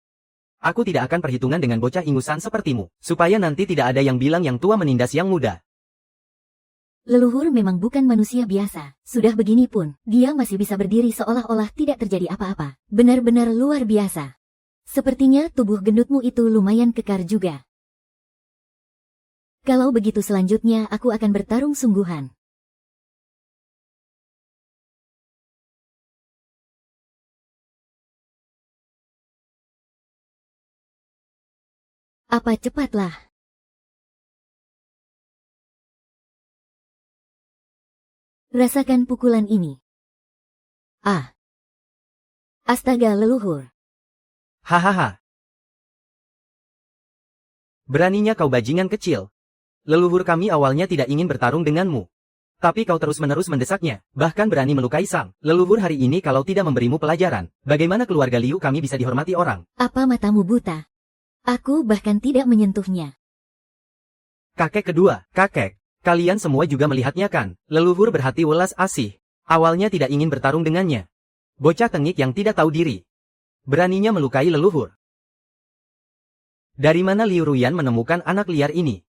Aku tidak akan perhitungan dengan bocah ingusan sepertimu, supaya nanti tidak ada yang bilang yang tua menindas yang muda. Leluhur memang bukan manusia biasa. Sudah begini pun, dia masih bisa berdiri seolah-olah tidak terjadi apa-apa. Benar-benar luar biasa. Sepertinya tubuh gendutmu itu lumayan kekar juga. Kalau begitu selanjutnya aku akan bertarung sungguhan. Apa cepatlah. Rasakan pukulan ini. Ah. Astaga leluhur. Hahaha. Beraninya kau bajingan kecil. Leluhur kami awalnya tidak ingin bertarung denganmu. Tapi kau terus-menerus mendesaknya, bahkan berani melukai sang leluhur hari ini kalau tidak memberimu pelajaran. Bagaimana keluarga Liu kami bisa dihormati orang? Apa matamu buta? Aku bahkan tidak menyentuhnya. Kakek kedua, kakek. Kalian semua juga melihatnya kan? Leluhur berhati welas asih. Awalnya tidak ingin bertarung dengannya. Bocah tengik yang tidak tahu diri. Beraninya melukai leluhur. Dari mana Liu Ruyan menemukan anak liar ini?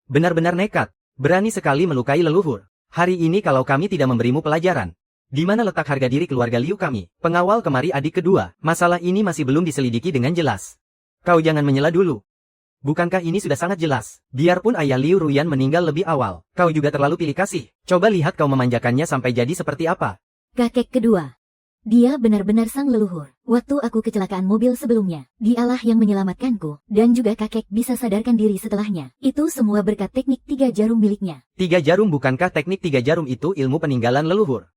Benar-benar nekat. Berani sekali melukai leluhur. Hari ini kalau kami tidak memberimu pelajaran. Di mana letak harga diri keluarga Liu kami? Pengawal kemari adik kedua. Masalah ini masih belum diselidiki dengan jelas. Kau jangan menyela dulu. Bukankah ini sudah sangat jelas? Biarpun ayah Liu Ruyan meninggal lebih awal, kau juga terlalu pilih kasih. Coba lihat kau memanjakannya sampai jadi seperti apa. Kakek kedua. Dia benar-benar sang leluhur. Waktu aku kecelakaan mobil sebelumnya, dialah yang menyelamatkanku, dan juga kakek bisa sadarkan diri setelahnya. Itu semua berkat teknik 3 jarum miliknya. 3 jarum, bukankah teknik 3 jarum itu ilmu peninggalan leluhur?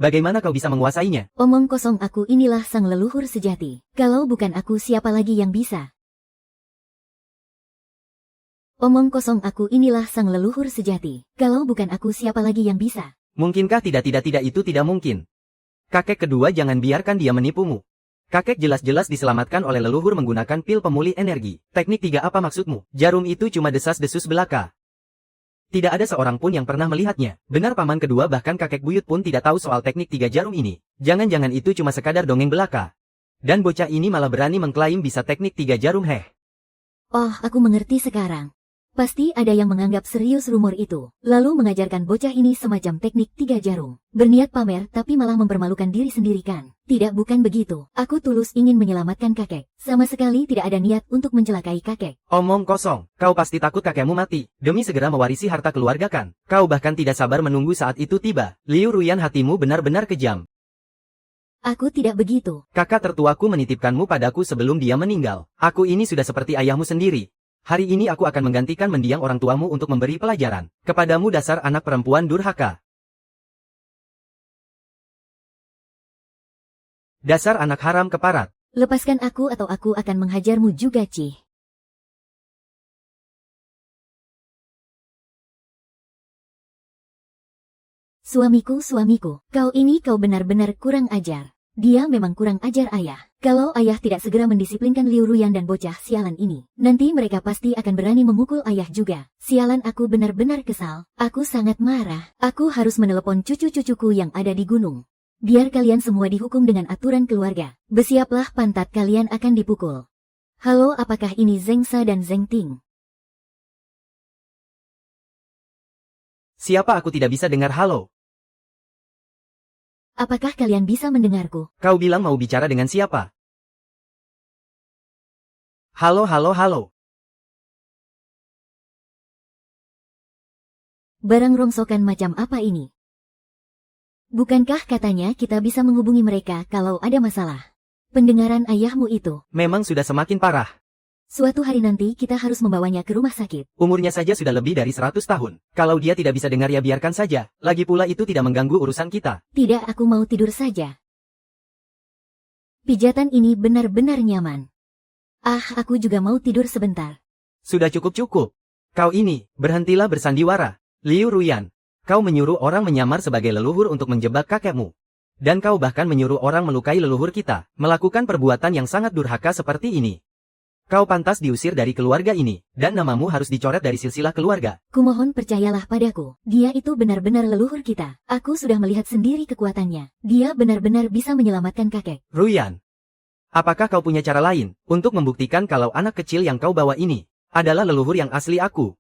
Bagaimana kau bisa menguasainya? Omong kosong, aku inilah sang leluhur sejati. Kalau bukan aku, siapa lagi yang bisa? Omong kosong, aku inilah sang leluhur sejati. Kalau bukan aku, siapa lagi yang bisa? Mungkinkah tidak itu tidak mungkin. Kakek kedua, jangan biarkan dia menipumu. Kakek jelas-jelas diselamatkan oleh leluhur menggunakan pil pemulih energi. Teknik 3 apa maksudmu? Jarum itu cuma desas-desus belaka. Tidak ada seorang pun yang pernah melihatnya. Benar paman kedua, bahkan kakek buyut pun tidak tahu soal teknik 3 jarum ini. Jangan-jangan itu cuma sekadar dongeng belaka. Dan bocah ini malah berani mengklaim bisa teknik 3 jarum. Oh, aku mengerti sekarang. Pasti ada yang menganggap serius rumor itu, lalu mengajarkan bocah ini semacam teknik 3 jarum. Berniat pamer tapi malah mempermalukan diri sendiri kan? Tidak, bukan begitu. Aku tulus ingin menyelamatkan kakek. Sama sekali tidak ada niat untuk mencelakai kakek. Omong kosong. Kau pasti takut kakekmu mati, demi segera mewarisi harta keluarga kan? Kau bahkan tidak sabar menunggu saat itu tiba. Liu Ruyan, hatimu benar-benar kejam. Aku tidak begitu. Kakak tertuaku menitipkanmu padaku sebelum dia meninggal. Aku ini sudah seperti ayahmu sendiri. Hari ini aku akan menggantikan mendiang orang tuamu untuk memberi pelajaran kepadamu, dasar anak perempuan durhaka. Dasar anak haram keparat. Lepaskan aku atau aku akan menghajarmu juga, Cih. Suamiku, kau benar-benar kurang ajar. Dia memang kurang ajar, ayah. Kalau ayah tidak segera mendisiplinkan Liu Ruyan dan bocah sialan ini, nanti mereka pasti akan berani memukul ayah juga. Sialan, aku benar-benar kesal. Aku sangat marah. Aku harus menelepon cucu-cucuku yang ada di gunung. Biar kalian semua dihukum dengan aturan keluarga. Bersiaplah, pantat kalian akan dipukul. Halo, apakah ini Zeng Sa dan Zeng Ting? Siapa? Aku tidak bisa dengar halo. Apakah kalian bisa mendengarku? Kau bilang mau bicara dengan siapa? Halo. Barang rongsokan macam apa ini? Bukankah katanya kita bisa menghubungi mereka kalau ada masalah? Pendengaran ayahmu itu memang sudah semakin parah. Suatu hari nanti kita harus membawanya ke rumah sakit. Umurnya saja sudah lebih dari 100 tahun. Kalau dia tidak bisa dengar, ya biarkan saja. Lagi pula itu tidak mengganggu urusan kita. Tidak, aku mau tidur saja. Pijatan ini benar-benar nyaman. Aku juga mau tidur sebentar. Sudah cukup. Kau ini, berhentilah bersandiwara. Liu Ruyan, kau menyuruh orang menyamar sebagai leluhur untuk menjebak kakekmu. Dan kau bahkan menyuruh orang melukai leluhur kita, melakukan perbuatan yang sangat durhaka seperti ini. Kau pantas diusir dari keluarga ini, dan namamu harus dicoret dari silsilah keluarga. Kumohon percayalah padaku, dia itu benar-benar leluhur kita. Aku sudah melihat sendiri kekuatannya. Dia benar-benar bisa menyelamatkan kakek. Ruyan, apakah kau punya cara lain untuk membuktikan kalau anak kecil yang kau bawa ini adalah leluhur yang asli aku?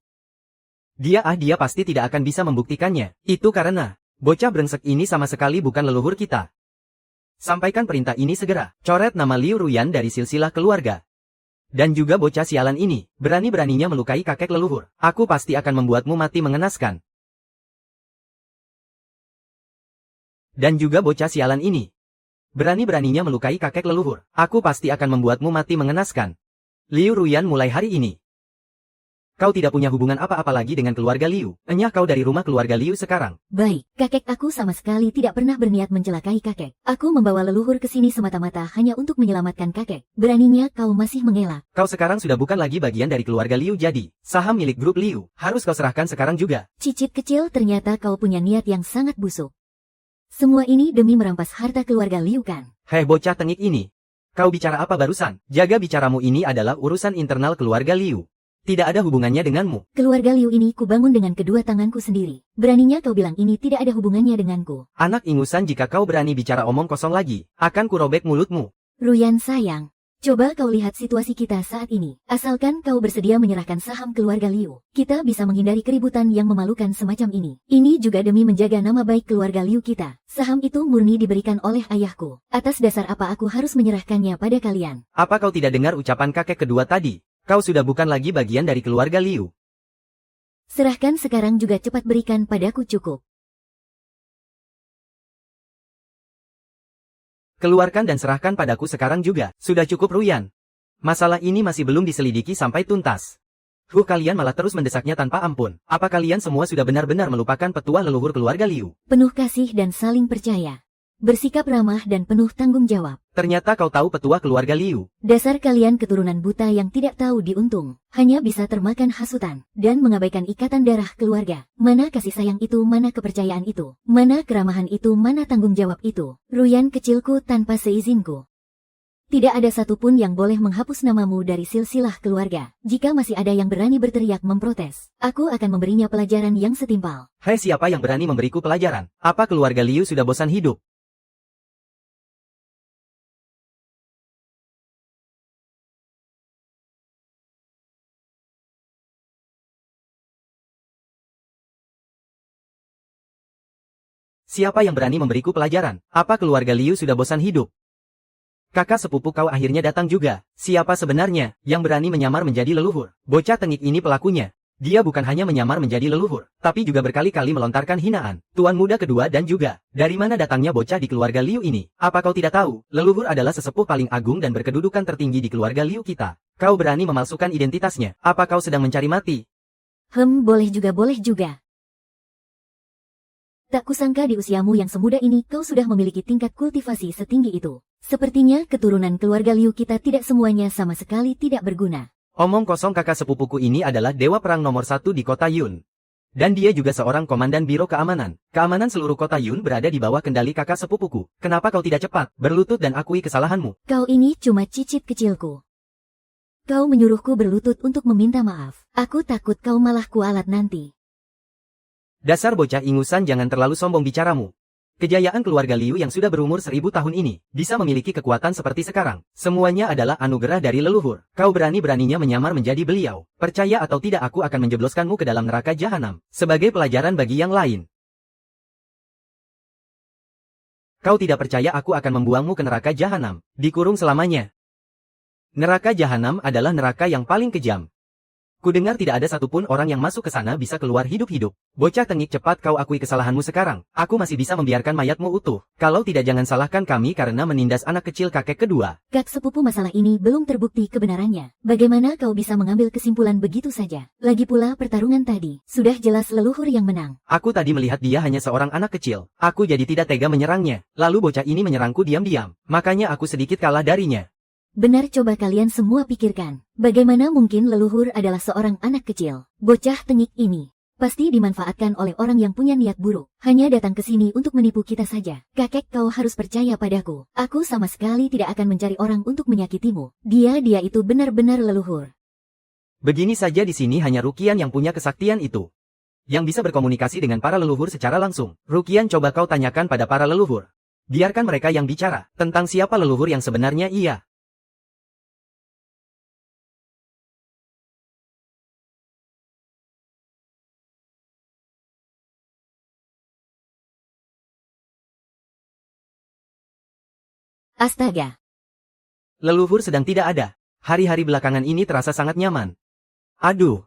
Dia pasti tidak akan bisa membuktikannya. Itu karena bocah brengsek ini sama sekali bukan leluhur kita. Sampaikan perintah ini segera. Coret nama Liu Ruyan dari silsilah keluarga. Dan juga bocah sialan ini, berani-beraninya melukai kakek leluhur. Aku pasti akan membuatmu mati mengenaskan. Dan juga bocah sialan ini, berani-beraninya melukai kakek leluhur. Aku pasti akan membuatmu mati mengenaskan. Liu Ruyan, mulai hari ini kau tidak punya hubungan apa-apa lagi dengan keluarga Liu. Enyah kau dari rumah keluarga Liu sekarang. Baik, kakek aku sama sekali tidak pernah berniat mencelakai kakek. Aku membawa leluhur ke sini semata-mata hanya untuk menyelamatkan kakek. Beraninya kau masih mengelak. Kau sekarang sudah bukan lagi bagian dari keluarga Liu, jadi saham milik grup Liu harus kau serahkan sekarang juga. Cicit kecil, ternyata kau punya niat yang sangat busuk. Semua ini demi merampas harta keluarga Liu kan? Hei bocah tengik ini, kau bicara apa barusan? Jaga bicaramu, ini adalah urusan internal keluarga Liu. Tidak ada hubungannya denganmu. Keluarga Liu ini kubangun dengan kedua tanganku sendiri. Beraninya kau bilang ini tidak ada hubungannya denganku. Anak ingusan, jika kau berani bicara omong kosong lagi, akan kurobek mulutmu. Ruyan sayang. Coba kau lihat situasi kita saat ini. Asalkan kau bersedia menyerahkan saham keluarga Liu, kita bisa menghindari keributan yang memalukan semacam ini. Ini juga demi menjaga nama baik keluarga Liu kita. Saham itu murni diberikan oleh ayahku. Atas dasar apa aku harus menyerahkannya pada kalian? Apa kau tidak dengar ucapan kakek kedua tadi? Kau sudah bukan lagi bagian dari keluarga Liu. Serahkan sekarang juga, cepat berikan padaku cukup. Keluarkan dan serahkan padaku sekarang juga. Sudah cukup, Ruyan. Masalah ini masih belum diselidiki sampai tuntas. Kalian malah terus mendesaknya tanpa ampun. Apa kalian semua sudah benar-benar melupakan petua leluhur keluarga Liu? Penuh kasih dan saling percaya. Bersikap ramah dan penuh tanggung jawab. Ternyata kau tahu petua keluarga Liu. Dasar kalian keturunan buta yang tidak tahu diuntung. Hanya bisa termakan hasutan dan mengabaikan ikatan darah keluarga. Mana kasih sayang itu, mana kepercayaan itu, mana keramahan itu, mana tanggung jawab itu. Ruyan kecilku, tanpa seizinku, tidak ada satupun yang boleh menghapus namamu dari silsilah keluarga. Jika masih ada yang berani berteriak memprotes, aku akan memberinya pelajaran yang setimpal. Hai, siapa yang berani memberiku pelajaran? Apa keluarga Liu sudah bosan hidup? Siapa yang berani memberiku pelajaran? Apa keluarga Liu sudah bosan hidup? Kakak sepupu kau akhirnya datang juga. Siapa sebenarnya yang berani menyamar menjadi leluhur? Bocah tengik ini pelakunya. Dia bukan hanya menyamar menjadi leluhur, tapi juga berkali-kali melontarkan hinaan. Tuan muda kedua dan juga, dari mana datangnya bocah di keluarga Liu ini? Apa kau tidak tahu, leluhur adalah sesepuh paling agung dan berkedudukan tertinggi di keluarga Liu kita. Kau berani memalsukan identitasnya. Apa kau sedang mencari mati? Boleh juga, boleh juga. Tak kusangka di usiamu yang semuda ini kau sudah memiliki tingkat kultivasi setinggi itu. Sepertinya keturunan keluarga Liu kita tidak semuanya sama sekali tidak berguna. Omong kosong, kakak sepupuku ini adalah dewa perang nomor 1 di kota Yun. Dan dia juga seorang komandan biro keamanan. Keamanan seluruh kota Yun berada di bawah kendali kakak sepupuku. Kenapa kau tidak cepat berlutut dan akui kesalahanmu? Kau ini cuma cicit kecilku. Kau menyuruhku berlutut untuk meminta maaf. Aku takut kau malah kualat nanti. Dasar bocah ingusan, jangan terlalu sombong bicaramu. Kejayaan keluarga Liu yang sudah berumur 1000 tahun ini, bisa memiliki kekuatan seperti sekarang. Semuanya adalah anugerah dari leluhur. Kau berani-beraninya menyamar menjadi beliau. Percaya atau tidak, aku akan menjebloskanmu ke dalam neraka jahanam. Sebagai pelajaran bagi yang lain. Kau tidak percaya, aku akan membuangmu ke neraka jahanam. Dikurung selamanya. Neraka jahanam adalah neraka yang paling kejam. Kudengar tidak ada satupun orang yang masuk ke sana bisa keluar hidup-hidup. Bocah tengik, cepat kau akui kesalahanmu sekarang. Aku masih bisa membiarkan mayatmu utuh. Kalau tidak, jangan salahkan kami karena menindas anak kecil kakek kedua. Kak sepupu, masalah ini belum terbukti kebenarannya. Bagaimana kau bisa mengambil kesimpulan begitu saja? Lagi pula pertarungan tadi, sudah jelas leluhur yang menang. Aku tadi melihat dia hanya seorang anak kecil. Aku jadi tidak tega menyerangnya. Lalu bocah ini menyerangku diam-diam. Makanya aku sedikit kalah darinya. Benar, coba kalian semua pikirkan. Bagaimana mungkin leluhur adalah seorang anak kecil? Bocah tengik ini pasti dimanfaatkan oleh orang yang punya niat buruk. Hanya datang ke sini untuk menipu kita saja. Kakek, kau harus percaya padaku. Aku sama sekali tidak akan mencari orang untuk menyakitimu. Dia itu benar-benar leluhur. Begini saja, di sini hanya Rukian yang punya kesaktian itu. Yang bisa berkomunikasi dengan para leluhur secara langsung. Rukian, coba kau tanyakan pada para leluhur. Biarkan mereka yang bicara tentang siapa leluhur yang sebenarnya ia. Astaga. Leluhur sedang tidak ada. Hari-hari belakangan ini terasa sangat nyaman. Aduh.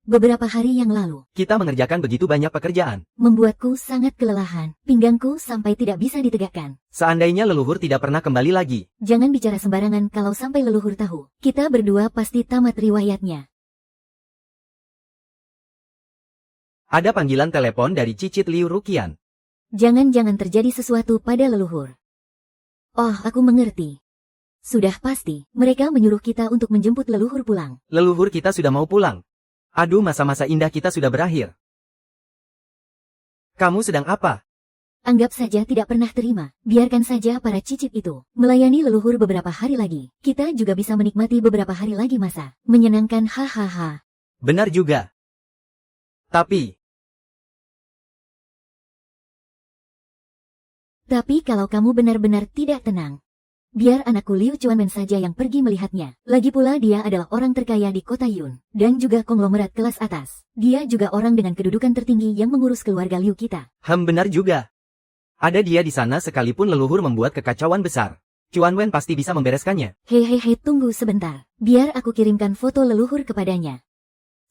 Beberapa hari yang lalu, kita mengerjakan begitu banyak pekerjaan. Membuatku sangat kelelahan. Pinggangku sampai tidak bisa ditegakkan. Seandainya leluhur tidak pernah kembali lagi. Jangan bicara sembarangan, kalau sampai leluhur tahu. Kita berdua pasti tamat riwayatnya. Ada panggilan telepon dari cicit Liu Rukian. Jangan-jangan terjadi sesuatu pada leluhur. Oh, aku mengerti. Sudah pasti, mereka menyuruh kita untuk menjemput leluhur pulang. Leluhur kita sudah mau pulang. Aduh, masa-masa indah kita sudah berakhir. Kamu sedang apa? Anggap saja tidak pernah terima. Biarkan saja para cicit itu melayani leluhur beberapa hari lagi. Kita juga bisa menikmati beberapa hari lagi masa menyenangkan, hahaha. Benar juga. Tapi kalau kamu benar-benar tidak tenang, biar anakku Liu Chuanwen saja yang pergi melihatnya. Lagi pula dia adalah orang terkaya di kota Yun, dan juga konglomerat kelas atas. Dia juga orang dengan kedudukan tertinggi yang mengurus keluarga Liu kita. benar juga. Ada dia di sana sekalipun leluhur membuat kekacauan besar. Chuanwen pasti bisa membereskannya. Hehehe, tunggu sebentar. Biar aku kirimkan foto leluhur kepadanya.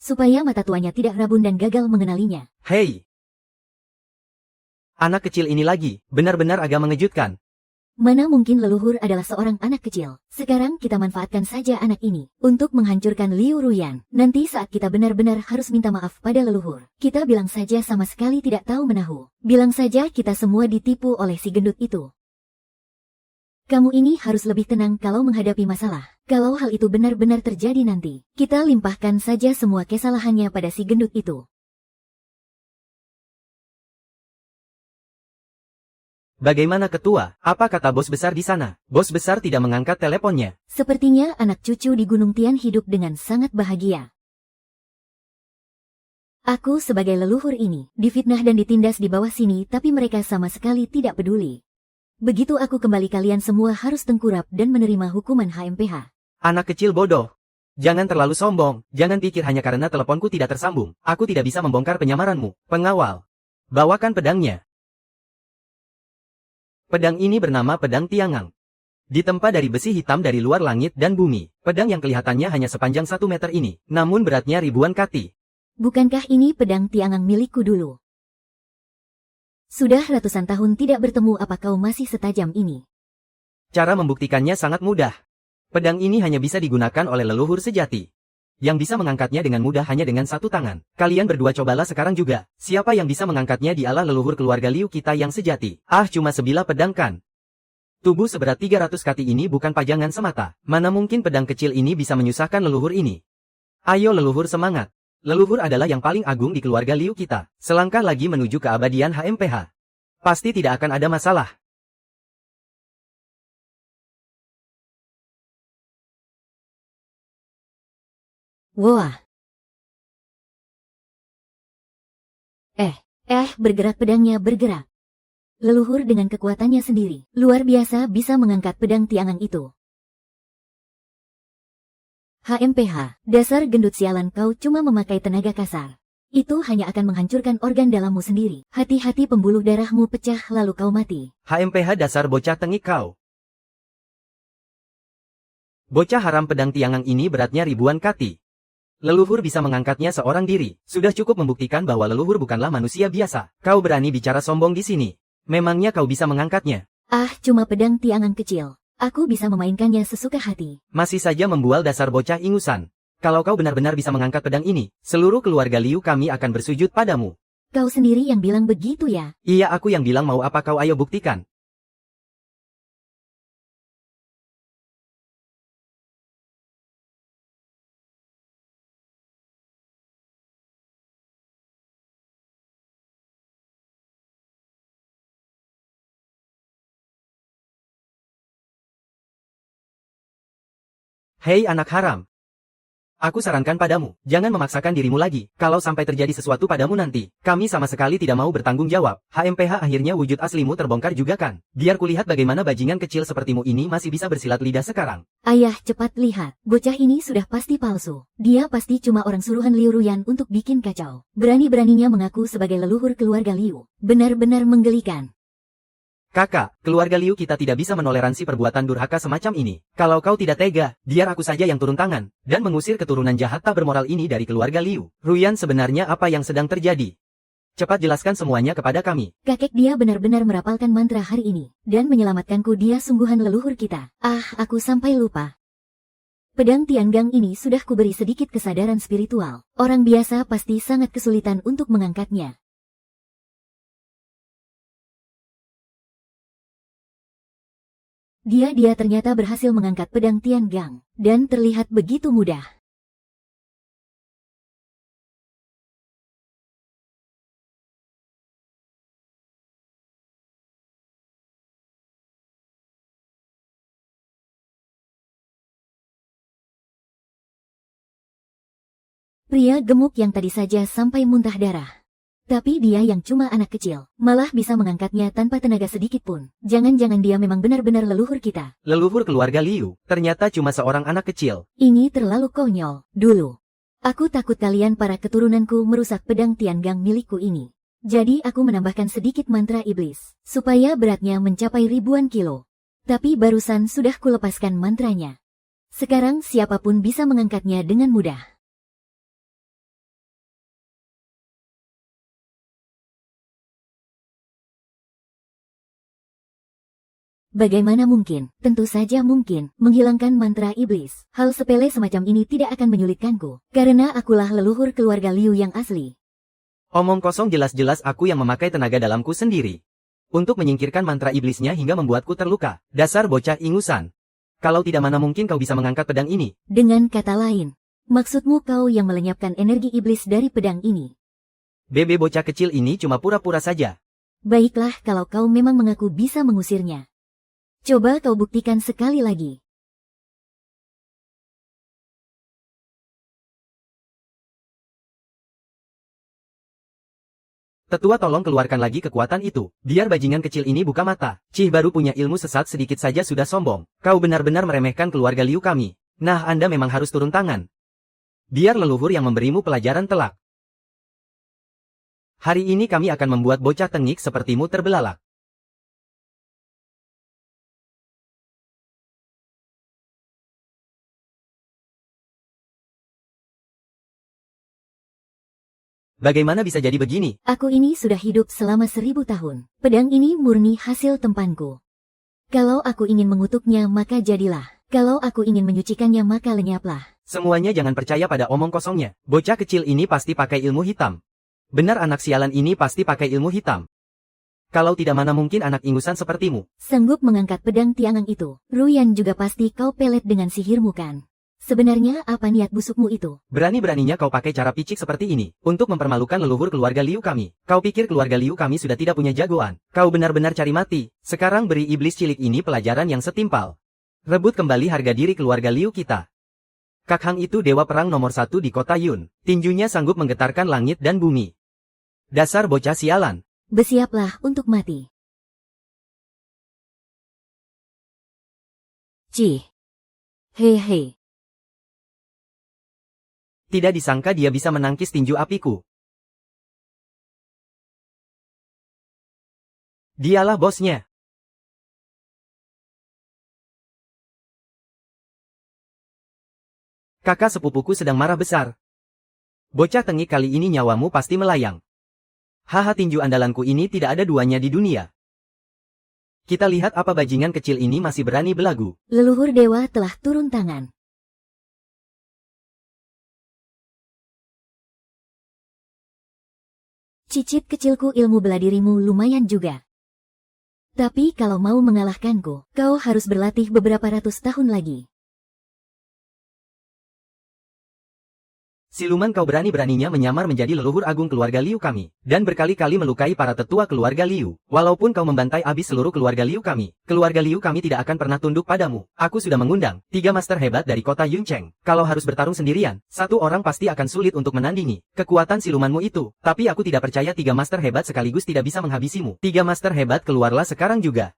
Supaya mata tuanya tidak rabun dan gagal mengenalinya. Hei! Anak kecil ini lagi, benar-benar agak mengejutkan. Mana mungkin leluhur adalah seorang anak kecil. Sekarang kita manfaatkan saja anak ini untuk menghancurkan Liu Ruyan. Nanti saat kita benar-benar harus minta maaf pada leluhur, kita bilang saja sama sekali tidak tahu menahu. Bilang saja kita semua ditipu oleh si gendut itu. Kamu ini harus lebih tenang kalau menghadapi masalah. Kalau hal itu benar-benar terjadi nanti, kita limpahkan saja semua kesalahannya pada si gendut itu. Bagaimana ketua? Apa kata bos besar di sana? Bos besar tidak mengangkat teleponnya. Sepertinya anak cucu di Gunung Tian hidup dengan sangat bahagia. Aku sebagai leluhur ini, difitnah dan ditindas di bawah sini tapi mereka sama sekali tidak peduli. Begitu aku kembali kalian semua harus tengkurap dan menerima hukuman HMPH. Anak kecil bodoh. Jangan terlalu sombong, jangan pikir hanya karena teleponku tidak tersambung, aku tidak bisa membongkar penyamaranmu. Pengawal, bawakan pedangnya. Pedang ini bernama pedang Tiangang. Ditempa dari besi hitam dari luar langit dan bumi. Pedang yang kelihatannya hanya sepanjang 1 meter ini, namun beratnya ribuan kati. Bukankah ini pedang Tiangang milikku dulu? Sudah ratusan tahun tidak bertemu, apa kau masih setajam ini? Cara membuktikannya sangat mudah. Pedang ini hanya bisa digunakan oleh leluhur sejati. Yang bisa mengangkatnya dengan mudah hanya dengan satu tangan. Kalian berdua cobalah sekarang juga. Siapa yang bisa mengangkatnya dialah leluhur keluarga Liu kita yang sejati. Ah, cuma sebilah pedang kan? Tubuh seberat 300 kati ini bukan pajangan semata. Mana mungkin pedang kecil ini bisa menyusahkan leluhur ini? Ayo leluhur semangat. Leluhur adalah yang paling agung di keluarga Liu kita. Selangkah lagi menuju keabadian HMPH. Pasti tidak akan ada masalah. Wah. Bergerak, pedangnya bergerak. Leluhur dengan kekuatannya sendiri, luar biasa bisa mengangkat pedang Tiangang itu. HMPH, dasar gendut sialan, kau cuma memakai tenaga kasar. Itu hanya akan menghancurkan organ dalammu sendiri. Hati-hati pembuluh darahmu pecah lalu kau mati. HMPH dasar bocah tengik kau. Bocah haram, pedang Tiangang ini beratnya ribuan kati. Leluhur bisa mengangkatnya seorang diri. Sudah cukup membuktikan bahwa leluhur bukanlah manusia biasa. Kau berani bicara sombong di sini. Memangnya kau bisa mengangkatnya? Ah, cuma pedang Tiangang kecil. Aku bisa memainkannya sesuka hati. Masih saja membual dasar bocah ingusan. Kalau kau benar-benar bisa mengangkat pedang ini, seluruh keluarga Liu kami akan bersujud padamu. Kau sendiri yang bilang begitu ya? Iya, aku yang bilang, mau apa kau, ayo buktikan. Hei anak haram. Aku sarankan padamu, jangan memaksakan dirimu lagi. Kalau sampai terjadi sesuatu padamu nanti, kami sama sekali tidak mau bertanggung jawab. HMPH, akhirnya wujud aslimu terbongkar juga kan? Biar kulihat bagaimana bajingan kecil sepertimu ini masih bisa bersilat lidah sekarang. Ayah, cepat lihat. Bocah ini sudah pasti palsu. Dia pasti cuma orang suruhan Liu Ruyan untuk bikin kacau. Berani-beraninya mengaku sebagai leluhur keluarga Liu. Benar-benar menggelikan. Kakak, keluarga Liu kita tidak bisa menoleransi perbuatan durhaka semacam ini. Kalau kau tidak tega, biar aku saja yang turun tangan, dan mengusir keturunan jahat tak bermoral ini dari keluarga Liu. Ruyan, sebenarnya apa yang sedang terjadi? Cepat jelaskan semuanya kepada kami. Kakek dia benar-benar merapalkan mantra hari ini, dan menyelamatkanku, dia sungguhan leluhur kita. Ah, aku sampai lupa. Pedang Tiangang ini sudah kuberi sedikit kesadaran spiritual. Orang biasa pasti sangat kesulitan untuk mengangkatnya. Dia ternyata berhasil mengangkat pedang Tiangang, dan terlihat begitu mudah. Pria gemuk yang tadi saja sampai muntah darah. Tapi dia yang cuma anak kecil, malah bisa mengangkatnya tanpa tenaga sedikit pun. Jangan-jangan dia memang benar-benar leluhur kita. Leluhur keluarga Liu, ternyata cuma seorang anak kecil. Ini terlalu konyol. Dulu, aku takut kalian para keturunanku merusak pedang Tiangang milikku ini. Jadi aku menambahkan sedikit mantra iblis, supaya beratnya mencapai ribuan kilo. Tapi barusan sudah kulepaskan mantranya. Sekarang siapapun bisa mengangkatnya dengan mudah. Bagaimana mungkin? Tentu saja mungkin, menghilangkan mantra iblis. Hal sepele semacam ini tidak akan menyulitkanku, karena akulah leluhur keluarga Liu yang asli. Omong kosong, jelas-jelas aku yang memakai tenaga dalamku sendiri. Untuk menyingkirkan mantra iblisnya hingga membuatku terluka. Dasar bocah ingusan. Kalau tidak mana mungkin kau bisa mengangkat pedang ini. Dengan kata lain, maksudmu kau yang melenyapkan energi iblis dari pedang ini. Bebe bocah kecil ini cuma pura-pura saja. Baiklah kalau kau memang mengaku bisa mengusirnya. Coba kau buktikan sekali lagi. Tetua, tolong keluarkan lagi kekuatan itu, biar bajingan kecil ini buka mata. Cih baru punya ilmu sesat sedikit saja sudah sombong. Kau benar-benar meremehkan keluarga Liu kami. Nah, Anda memang harus turun tangan. Biar leluhur yang memberimu pelajaran telak. Hari ini kami akan membuat bocah tengik sepertimu terbelalak. Bagaimana bisa jadi begini? Aku ini sudah hidup selama 1000 tahun. Pedang ini murni hasil tempanku. Kalau aku ingin mengutuknya maka jadilah. Kalau aku ingin menyucikannya maka lenyaplah. Semuanya jangan percaya pada omong kosongnya. Bocah kecil ini pasti pakai ilmu hitam. Benar, anak sialan ini pasti pakai ilmu hitam. Kalau tidak mana mungkin anak ingusan sepertimu sanggup mengangkat pedang Tiangang itu. Ruyan juga pasti kau pelet dengan sihirmu kan? Sebenarnya apa niat busukmu itu? Berani-beraninya kau pakai cara picik seperti ini, untuk mempermalukan leluhur keluarga Liu kami. Kau pikir keluarga Liu kami sudah tidak punya jagoan? Kau benar-benar cari mati. Sekarang beri iblis cilik ini pelajaran yang setimpal. Rebut kembali harga diri keluarga Liu kita. Kak Hang itu dewa perang nomor 1 di kota Yun. Tinjunya sanggup menggetarkan langit dan bumi. Dasar bocah sialan. Bersiaplah untuk mati. Cih. Hehe. Tidak disangka dia bisa menangkis tinju apiku. Dialah bosnya. Kakak sepupuku sedang marah besar. Bocah tengik, kali ini nyawamu pasti melayang. Haha, tinju andalanku ini tidak ada duanya di dunia. Kita lihat apa bajingan kecil ini masih berani belagu. Leluhur dewa telah turun tangan. Cicit kecilku, ilmu bela dirimu lumayan juga. Tapi kalau mau mengalahkanku, kau harus berlatih beberapa ratus tahun lagi. Siluman, kau berani-beraninya menyamar menjadi leluhur agung keluarga Liu kami, dan berkali-kali melukai para tetua keluarga Liu. Walaupun kau membantai habis seluruh keluarga Liu kami tidak akan pernah tunduk padamu. Aku sudah mengundang 3 master hebat dari kota Yuncheng. Kalau harus bertarung sendirian, satu orang pasti akan sulit untuk menandingi kekuatan silumanmu itu. Tapi aku tidak percaya 3 master hebat sekaligus tidak bisa menghabisimu. 3 master hebat keluarlah sekarang juga.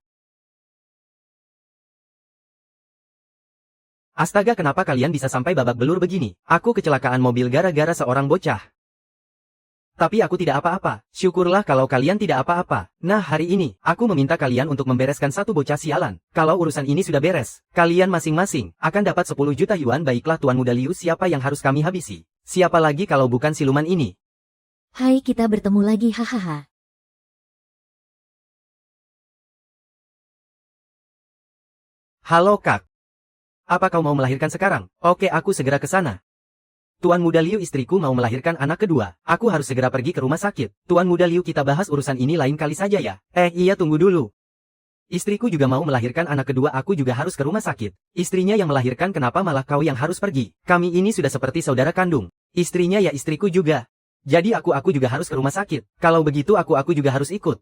Astaga, kenapa kalian bisa sampai babak belur begini? Aku kecelakaan mobil gara-gara seorang bocah. Tapi aku tidak apa-apa. Syukurlah kalau kalian tidak apa-apa. Nah, hari ini, aku meminta kalian untuk membereskan satu bocah sialan. Kalau urusan ini sudah beres, kalian masing-masing akan dapat 10 juta yuan. Baiklah Tuan Muda Liu, siapa yang harus kami habisi? Siapa lagi kalau bukan siluman ini? Hai, kita bertemu lagi, hahaha. Halo Kak. Apa kau mau melahirkan sekarang? Oke, aku segera ke sana. Tuan Muda Liu, istriku mau melahirkan anak kedua. Aku harus segera pergi ke rumah sakit. Tuan Muda Liu, kita bahas urusan ini lain kali saja ya. Iya, tunggu dulu. Istriku juga mau melahirkan anak kedua, aku juga harus ke rumah sakit. Istrinya yang melahirkan, kenapa malah kau yang harus pergi? Kami ini sudah seperti saudara kandung. Istrinya ya istriku juga. Jadi aku juga harus ke rumah sakit. Kalau begitu aku juga harus ikut.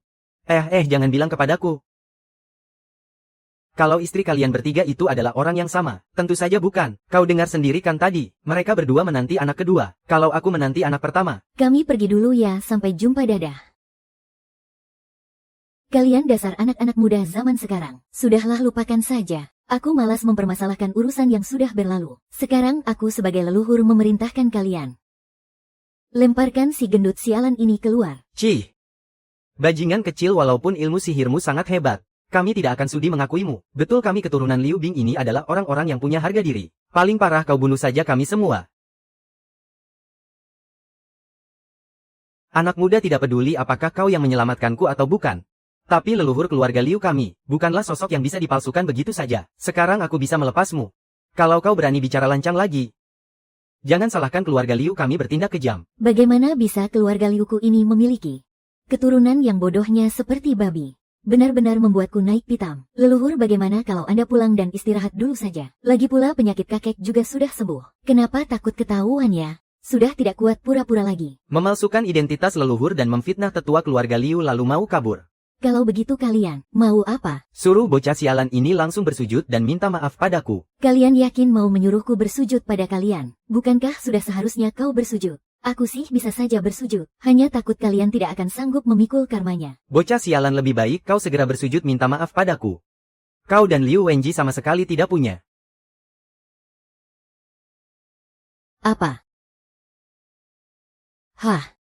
Jangan bilang kepadaku. Kalau istri kalian bertiga itu adalah orang yang sama, tentu saja bukan. Kau dengar sendiri kan tadi, mereka berdua menanti anak kedua, kalau aku menanti anak pertama. Kami pergi dulu ya, sampai jumpa dadah. Kalian dasar anak-anak muda zaman sekarang, sudahlah lupakan saja. Aku malas mempermasalahkan urusan yang sudah berlalu. Sekarang aku sebagai leluhur memerintahkan kalian. Lemparkan si gendut sialan ini keluar. Cih! Bajingan kecil, walaupun ilmu sihirmu sangat hebat, kami tidak akan sudi mengakuimu. Betul, kami keturunan Liu Bing ini adalah orang-orang yang punya harga diri. Paling parah kau bunuh saja kami semua. Anak muda tidak peduli apakah kau yang menyelamatkanku atau bukan. Tapi leluhur keluarga Liu kami, bukanlah sosok yang bisa dipalsukan begitu saja. Sekarang aku bisa melepasmu. Kalau kau berani bicara lancang lagi, jangan salahkan keluarga Liu kami bertindak kejam. Bagaimana bisa keluarga Liuku ini memiliki keturunan yang bodohnya seperti babi? Benar-benar membuatku naik pitam. Leluhur, bagaimana kalau Anda pulang dan istirahat dulu saja? Lagi pula penyakit kakek juga sudah sembuh. Kenapa takut ketahuan ya? Sudah tidak kuat pura-pura lagi. Memalsukan identitas leluhur dan memfitnah tetua keluarga Liu lalu mau kabur. Kalau begitu kalian, mau apa? Suruh bocah sialan ini langsung bersujud dan minta maaf padaku. Kalian yakin mau menyuruhku bersujud pada kalian? Bukankah sudah seharusnya kau bersujud? Aku sih bisa saja bersujud, hanya takut kalian tidak akan sanggup memikul karmanya. Bocah sialan, lebih baik kau segera bersujud minta maaf padaku. Kau dan Liu Wenji sama sekali tidak punya. Apa? Hah?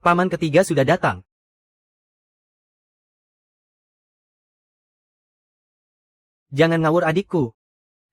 Paman ketiga sudah datang. Jangan ngawur adikku.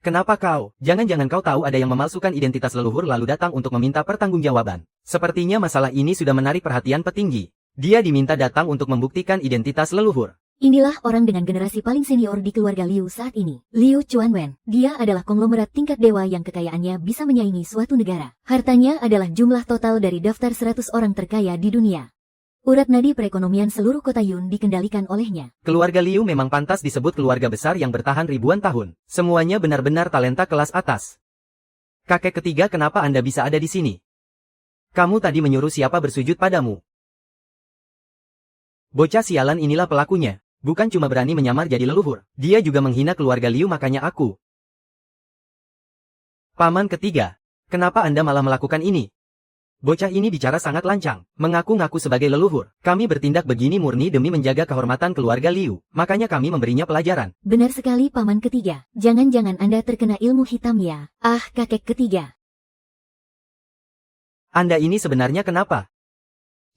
Kenapa kau? Jangan-jangan kau tahu ada yang memalsukan identitas leluhur lalu datang untuk meminta pertanggungjawaban. Sepertinya masalah ini sudah menarik perhatian petinggi. Dia diminta datang untuk membuktikan identitas leluhur. Inilah orang dengan generasi paling senior di keluarga Liu saat ini, Liu Chuanwen. Dia adalah konglomerat tingkat dewa yang kekayaannya bisa menyaingi suatu negara. Hartanya adalah jumlah total dari daftar 100 orang terkaya di dunia. Urat nadi perekonomian seluruh kota Yun dikendalikan olehnya. Keluarga Liu memang pantas disebut keluarga besar yang bertahan ribuan tahun. Semuanya benar-benar talenta kelas atas. Kakek ketiga, kenapa Anda bisa ada di sini? Kamu tadi menyuruh siapa bersujud padamu? Bocah sialan inilah pelakunya. Bukan cuma berani menyamar jadi leluhur, dia juga menghina keluarga Liu, makanya aku. Paman ketiga, kenapa Anda malah melakukan ini? Bocah ini bicara sangat lancang, mengaku-ngaku sebagai leluhur. Kami bertindak begini murni demi menjaga kehormatan keluarga Liu, makanya kami memberinya pelajaran. Benar sekali, Paman ketiga. Jangan-jangan Anda terkena ilmu hitam ya? Ah, kakek ketiga. Anda ini sebenarnya kenapa?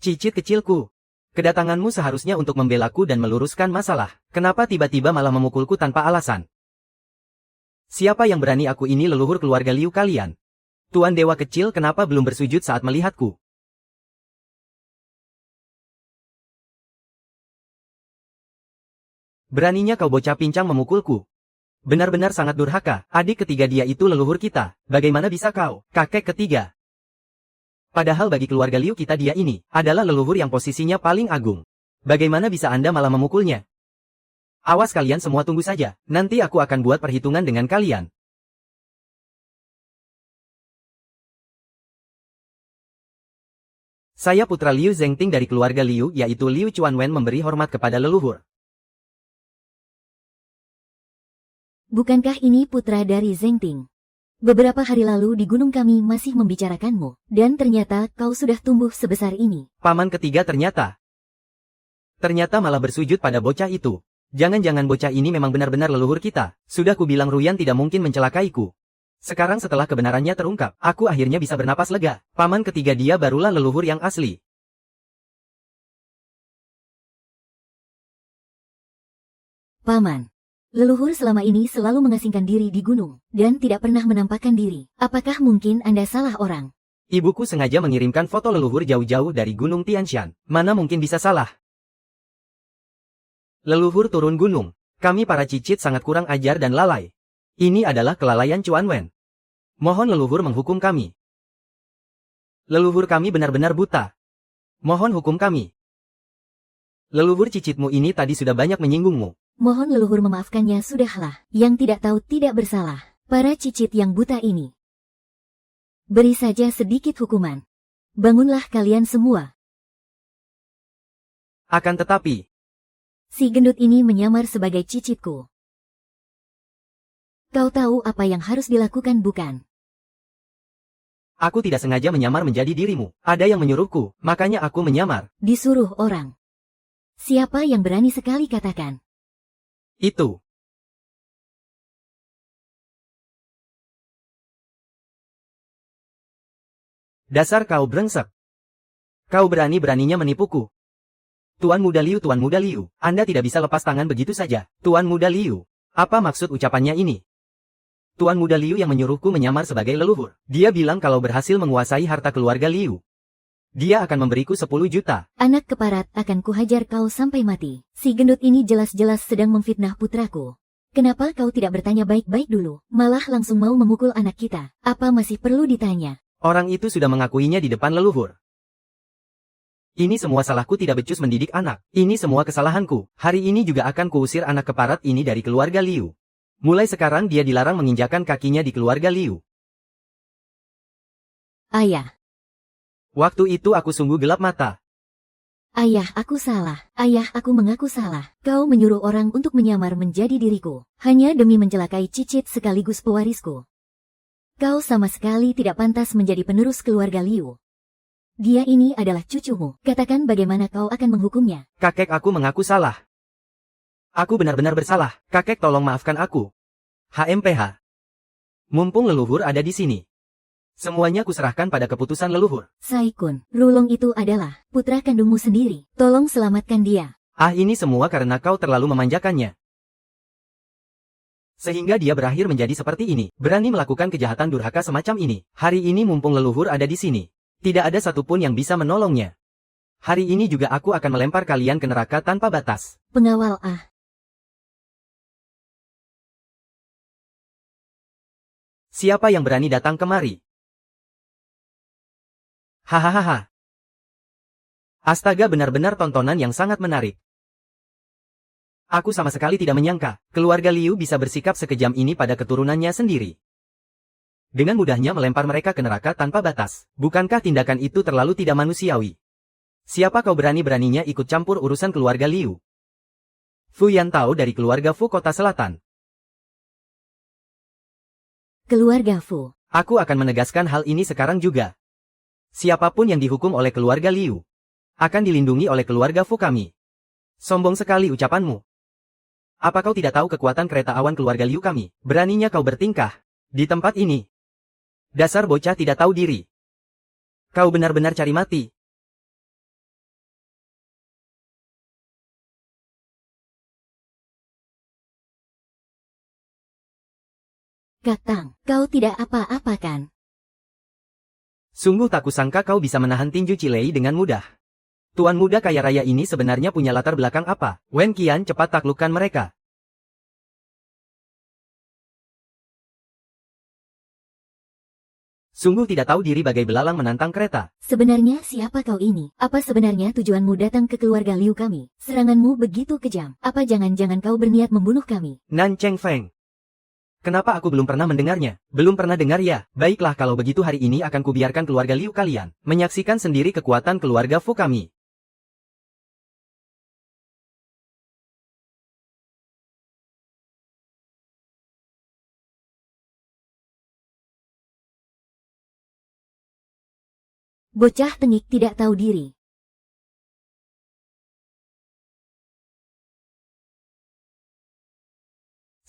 Cicit kecilku. Kedatanganmu seharusnya untuk membelaku dan meluruskan masalah. Kenapa tiba-tiba malah memukulku tanpa alasan? Siapa yang berani? Aku ini leluhur keluarga Liu kalian. Tuan dewa kecil, kenapa belum bersujud saat melihatku? Beraninya kau bocah pincang memukulku. Benar-benar sangat durhaka. Adik ketiga dia itu leluhur kita. Bagaimana bisa kau? Kakek ketiga. Padahal bagi keluarga Liu kita dia ini adalah leluhur yang posisinya paling agung. Bagaimana bisa Anda malah memukulnya? Awas kalian semua, tunggu saja. Nanti aku akan buat perhitungan dengan kalian. Saya putra Liu Zengting dari keluarga Liu, yaitu Liu Chuanwen, memberi hormat kepada leluhur. Bukankah ini putra dari Zengting? Beberapa hari lalu di gunung kami masih membicarakanmu, dan ternyata kau sudah tumbuh sebesar ini. Paman ketiga ternyata malah bersujud pada bocah itu. Jangan-jangan bocah ini memang benar-benar leluhur kita. Sudah kubilang Ruyan tidak mungkin mencelakaiku. Sekarang setelah kebenarannya terungkap, aku akhirnya bisa bernapas lega. Paman ketiga dia barulah leluhur yang asli. Paman. Leluhur selama ini selalu mengasingkan diri di gunung, dan tidak pernah menampakkan diri. Apakah mungkin Anda salah orang? Ibuku sengaja mengirimkan foto leluhur jauh-jauh dari Gunung Tianshan. Mana mungkin bisa salah? Leluhur turun gunung. Kami para cicit sangat kurang ajar dan lalai. Ini adalah kelalaian Chuanwen. Mohon leluhur menghukum kami. Leluhur kami benar-benar buta. Mohon hukum kami. Leluhur cicitmu ini tadi sudah banyak menyinggungmu. Mohon leluhur memaafkannya, sudahlah. Yang tidak tahu tidak bersalah. Para cicit yang buta ini. Beri saja sedikit hukuman. Bangunlah kalian semua. Akan tetapi, Si gendut ini menyamar sebagai cicitku. Kau tahu apa yang harus dilakukan bukan? aku tidak sengaja menyamar menjadi dirimu. Ada yang menyuruhku, makanya aku menyamar. Disuruh orang. Siapa yang berani sekali katakan? Itu. Dasar kau brengsek. Kau berani-beraninya menipuku. Tuan Muda Liu, Anda tidak bisa lepas tangan begitu saja. Tuan Muda Liu, apa maksud ucapannya ini? Tuan Muda Liu yang menyuruhku menyamar sebagai leluhur. Dia bilang kalau berhasil menguasai harta keluarga Liu, dia akan memberiku 10 juta. Anak keparat, akan kuhajar kau sampai mati. Si gendut ini jelas-jelas sedang memfitnah putraku. Kenapa kau tidak bertanya baik-baik dulu? Malah langsung mau memukul anak kita. Apa masih perlu ditanya? Orang itu sudah mengakuinya di depan leluhur. Ini semua salahku tidak becus mendidik anak. Ini semua kesalahanku. Hari ini juga akan kuusir anak keparat ini dari keluarga Liu. Mulai sekarang dia dilarang menginjakan kakinya di keluarga Liu. Ayah. Waktu itu aku sungguh gelap mata. Ayah, aku salah. Ayah, aku mengaku salah. Kau menyuruh orang untuk menyamar menjadi diriku. Hanya demi mencelakai cicit sekaligus pewarisku. Kau sama sekali tidak pantas menjadi penerus keluarga Liu. Dia ini adalah cucumu. Katakan bagaimana kau akan menghukumnya. Kakek, aku mengaku salah. Aku benar-benar bersalah. Kakek, tolong maafkan aku. HMPH. Mumpung leluhur ada di sini, semuanya kuserahkan pada keputusan leluhur. Saikun, Rulong itu adalah putra kandungmu sendiri. Tolong selamatkan dia. Ini semua karena kau terlalu memanjakannya. Sehingga dia berakhir menjadi seperti ini. Berani melakukan kejahatan durhaka semacam ini. Hari ini mumpung leluhur ada di sini, tidak ada satupun yang bisa menolongnya. Hari ini juga aku akan melempar kalian ke neraka tanpa batas. Pengawal Siapa yang berani datang kemari? Hahaha. Astaga, benar-benar tontonan yang sangat menarik. Aku sama sekali tidak menyangka, keluarga Liu bisa bersikap sekejam ini pada keturunannya sendiri. Dengan mudahnya melempar mereka ke neraka tanpa batas. Bukankah tindakan itu terlalu tidak manusiawi? Siapa kau berani-beraninya ikut campur urusan keluarga Liu? Fu Yantao dari keluarga Fu Kota Selatan. Keluarga Fu. Aku akan menegaskan hal ini sekarang juga. Siapapun yang dihukum oleh keluarga Liu akan dilindungi oleh keluarga Fu kami. Sombong sekali ucapanmu. Apa kau tidak tahu kekuatan kereta awan keluarga Liu kami? Beraninya kau bertingkah di tempat ini. Dasar bocah tidak tahu diri. Kau benar-benar cari mati. Kakang, kau tidak apa-apa kan? Sungguh tak kusangka kau bisa menahan tinju Cilei dengan mudah. Tuan muda kaya raya ini sebenarnya punya latar belakang apa? Wen Qian cepat taklukkan mereka. Sungguh tidak tahu diri bagai belalang menantang kereta. Sebenarnya siapa kau ini? Apa sebenarnya tujuanmu datang ke keluarga Liu kami? Seranganmu begitu kejam. Apa jangan-jangan kau berniat membunuh kami? Nan Cheng Feng. Kenapa aku belum pernah mendengarnya? Belum pernah dengar ya? Baiklah, kalau begitu hari ini akan kubiarkan keluarga Liu kalian menyaksikan sendiri kekuatan keluarga Fu kami. Bocah tengik tidak tahu diri.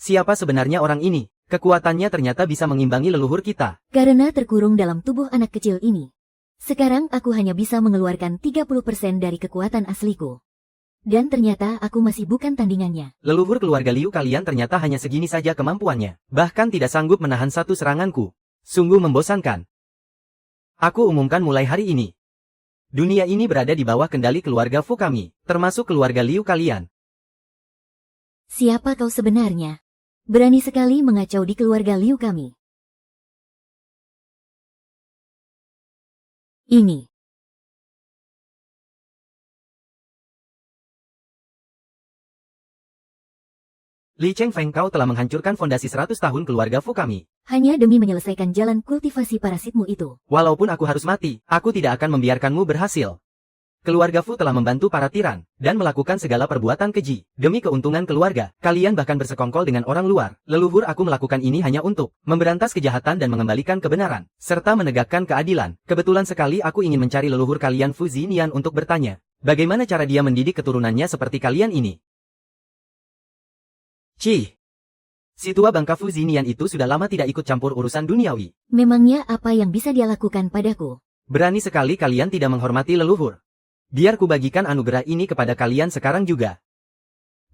Siapa sebenarnya orang ini? Kekuatannya ternyata bisa mengimbangi leluhur kita. Karena terkurung dalam tubuh anak kecil ini. Sekarang aku hanya bisa mengeluarkan 30% dari kekuatan asliku. Dan ternyata aku masih bukan tandingannya. Leluhur keluarga Liu kalian ternyata hanya segini saja kemampuannya. Bahkan tidak sanggup menahan satu seranganku. Sungguh membosankan. Aku umumkan mulai hari ini. Dunia ini berada di bawah kendali keluarga Fu kami, termasuk keluarga Liu kalian. Siapa kau sebenarnya? Berani sekali mengacau di keluarga Liu kami. Ini. Li Chengfeng, kau telah menghancurkan fondasi 100 tahun keluarga Fu kami. Hanya demi menyelesaikan jalan kultivasi parasitmu itu. Walaupun aku harus mati, aku tidak akan membiarkanmu berhasil. Keluarga Fu telah membantu para tiran, dan melakukan segala perbuatan keji. Demi keuntungan keluarga, kalian bahkan bersekongkol dengan orang luar. Leluhur aku melakukan ini hanya untuk memberantas kejahatan dan mengembalikan kebenaran, serta menegakkan keadilan. Kebetulan sekali aku ingin mencari leluhur kalian Fu Zinian untuk bertanya, bagaimana cara dia mendidik keturunannya seperti kalian ini. Cih. Si tua bangka Fu Zinian itu sudah lama tidak ikut campur urusan duniawi. Memangnya apa yang bisa dia lakukan padaku? Berani sekali kalian tidak menghormati leluhur. Biar ku bagikan anugerah ini kepada kalian sekarang juga.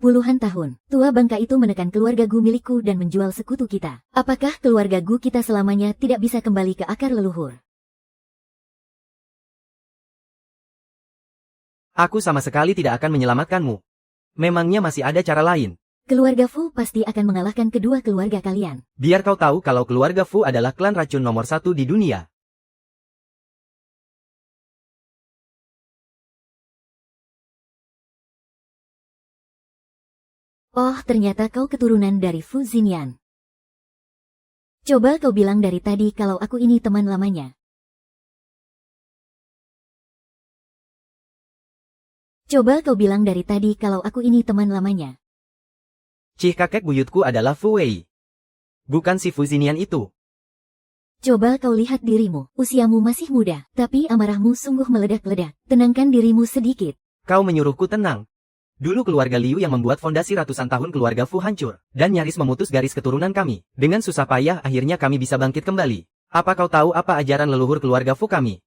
Puluhan tahun, tua bangka itu menekan keluarga Gu milikku dan menjual sekutu kita. Apakah keluarga Gu kita selamanya tidak bisa kembali ke akar leluhur? Aku sama sekali tidak akan menyelamatkanmu. Memangnya masih ada cara lain? Keluarga Fu pasti akan mengalahkan kedua keluarga kalian. Biar kau tahu kalau keluarga Fu adalah klan racun nomor 1 di dunia. Oh, ternyata kau keturunan dari Fu Zinian. Coba kau bilang dari tadi kalau aku ini teman lamanya. Coba kau bilang dari tadi kalau aku ini teman lamanya. Cih, kakek buyutku adalah Fu Wei. Bukan si Fu Zinian itu. Coba kau lihat dirimu, usiamu masih muda, tapi amarahmu sungguh meledak-ledak. Tenangkan dirimu sedikit. Kau menyuruhku tenang. Dulu keluarga Liu yang membuat fondasi ratusan tahun keluarga Fu hancur, dan nyaris memutus garis keturunan kami. Dengan susah payah akhirnya kami bisa bangkit kembali. Apa kau tahu apa ajaran leluhur keluarga Fu kami?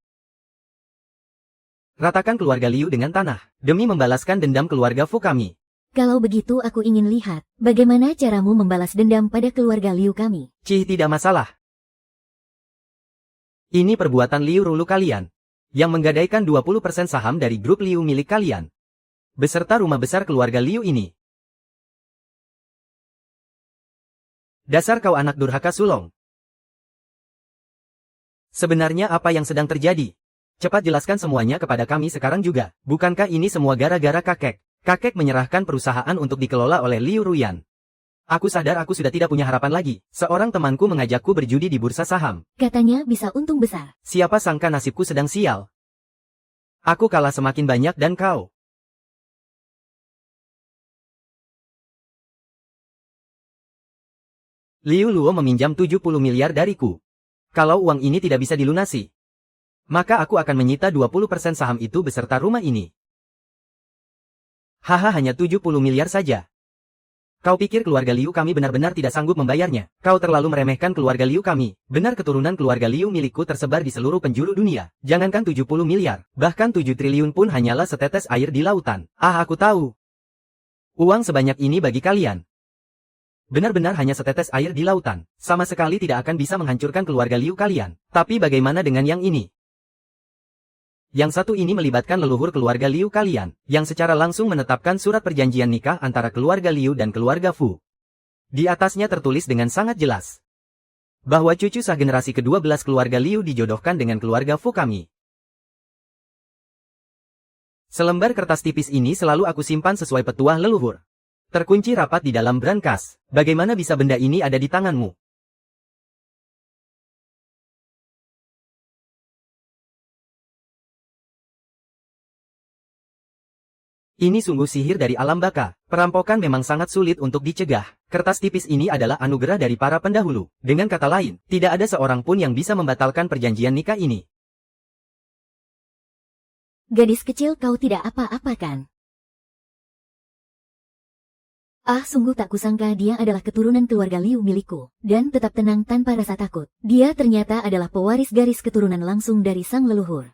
Ratakan keluarga Liu dengan tanah, demi membalaskan dendam keluarga Fu kami. Kalau begitu aku ingin lihat, bagaimana caramu membalas dendam pada keluarga Liu kami. Cih, tidak masalah. Ini perbuatan Liu Rulu kalian, yang menggadaikan 20% saham dari grup Liu milik kalian, beserta rumah besar keluarga Liu ini. Dasar kau anak durhaka sulong. Sebenarnya apa yang sedang terjadi? Cepat jelaskan semuanya kepada kami sekarang juga. Bukankah ini semua gara-gara kakek? Kakek menyerahkan perusahaan untuk dikelola oleh Liu Ruyan. Aku sadar aku sudah tidak punya harapan lagi. Seorang temanku mengajakku berjudi di bursa saham. Katanya bisa untung besar. Siapa sangka nasibku sedang sial. Aku kalah semakin banyak dan kau. Liu Luo meminjam 70 miliar dariku. Kalau uang ini tidak bisa dilunasi, maka aku akan menyita 20% saham itu beserta rumah ini. Haha, hanya 70 miliar saja. Kau pikir keluarga Liu kami benar-benar tidak sanggup membayarnya? Kau terlalu meremehkan keluarga Liu kami. Benar, keturunan keluarga Liu milikku tersebar di seluruh penjuru dunia. Jangankan 70 miliar, bahkan 7 triliun pun hanyalah setetes air di lautan. Ah, aku tahu. Uang sebanyak ini bagi kalian benar-benar hanya setetes air di lautan. Sama sekali tidak akan bisa menghancurkan keluarga Liu kalian. Tapi bagaimana dengan yang ini? Yang satu ini melibatkan leluhur keluarga Liu kalian, yang secara langsung menetapkan surat perjanjian nikah antara keluarga Liu dan keluarga Fu. Di atasnya tertulis dengan sangat jelas bahwa cucu sah generasi ke-12 keluarga Liu dijodohkan dengan keluarga Fu kami. Selembar kertas tipis ini selalu aku simpan sesuai petuah leluhur. Terkunci rapat di dalam brankas. Bagaimana bisa benda ini ada di tanganmu? Ini sungguh sihir dari alam baka. Perampokan memang sangat sulit untuk dicegah. Kertas tipis ini adalah anugerah dari para pendahulu. Dengan kata lain, tidak ada seorang pun yang bisa membatalkan perjanjian nikah ini. Gadis kecil, kau tidak apa-apa kan? Ah, sungguh tak kusangka dia adalah keturunan keluarga Liu milikku. Dan tetap tenang tanpa rasa takut. Dia ternyata adalah pewaris garis keturunan langsung dari sang leluhur.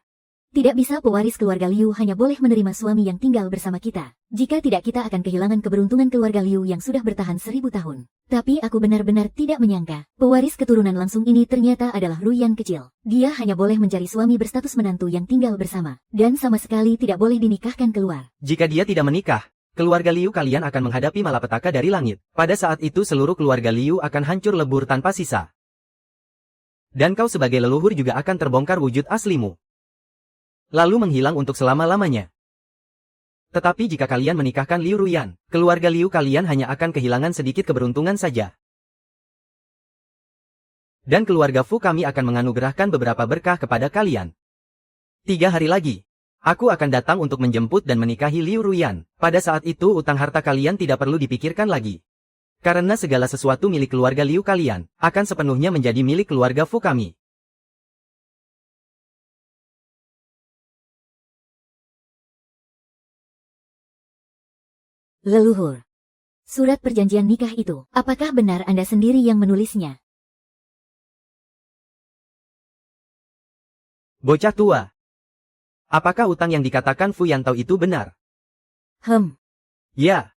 Tidak bisa pewaris keluarga Liu hanya boleh menerima suami yang tinggal bersama kita. Jika tidak, kita akan kehilangan keberuntungan keluarga Liu yang sudah bertahan 1000 tahun. Tapi aku benar-benar tidak menyangka, pewaris keturunan langsung ini ternyata adalah Ruyan kecil. Dia hanya boleh mencari suami berstatus menantu yang tinggal bersama. Dan sama sekali tidak boleh dinikahkan keluar. Jika dia tidak menikah, keluarga Liu kalian akan menghadapi malapetaka dari langit. Pada saat itu seluruh keluarga Liu akan hancur lebur tanpa sisa. Dan kau sebagai leluhur juga akan terbongkar wujud aslimu, lalu menghilang untuk selama-lamanya. Tetapi jika kalian menikahkan Liu Ruyan, keluarga Liu kalian hanya akan kehilangan sedikit keberuntungan saja. Dan keluarga Fu kami akan menganugerahkan beberapa berkah kepada kalian. 3 hari lagi, aku akan datang untuk menjemput dan menikahi Liu Ruyan. Pada saat itu utang harta kalian tidak perlu dipikirkan lagi. Karena segala sesuatu milik keluarga Liu kalian, akan sepenuhnya menjadi milik keluarga Fu kami. Leluhur. Surat perjanjian nikah itu, apakah benar Anda sendiri yang menulisnya? Bocah tua. Apakah utang yang dikatakan Fu Yantao itu benar? Ya.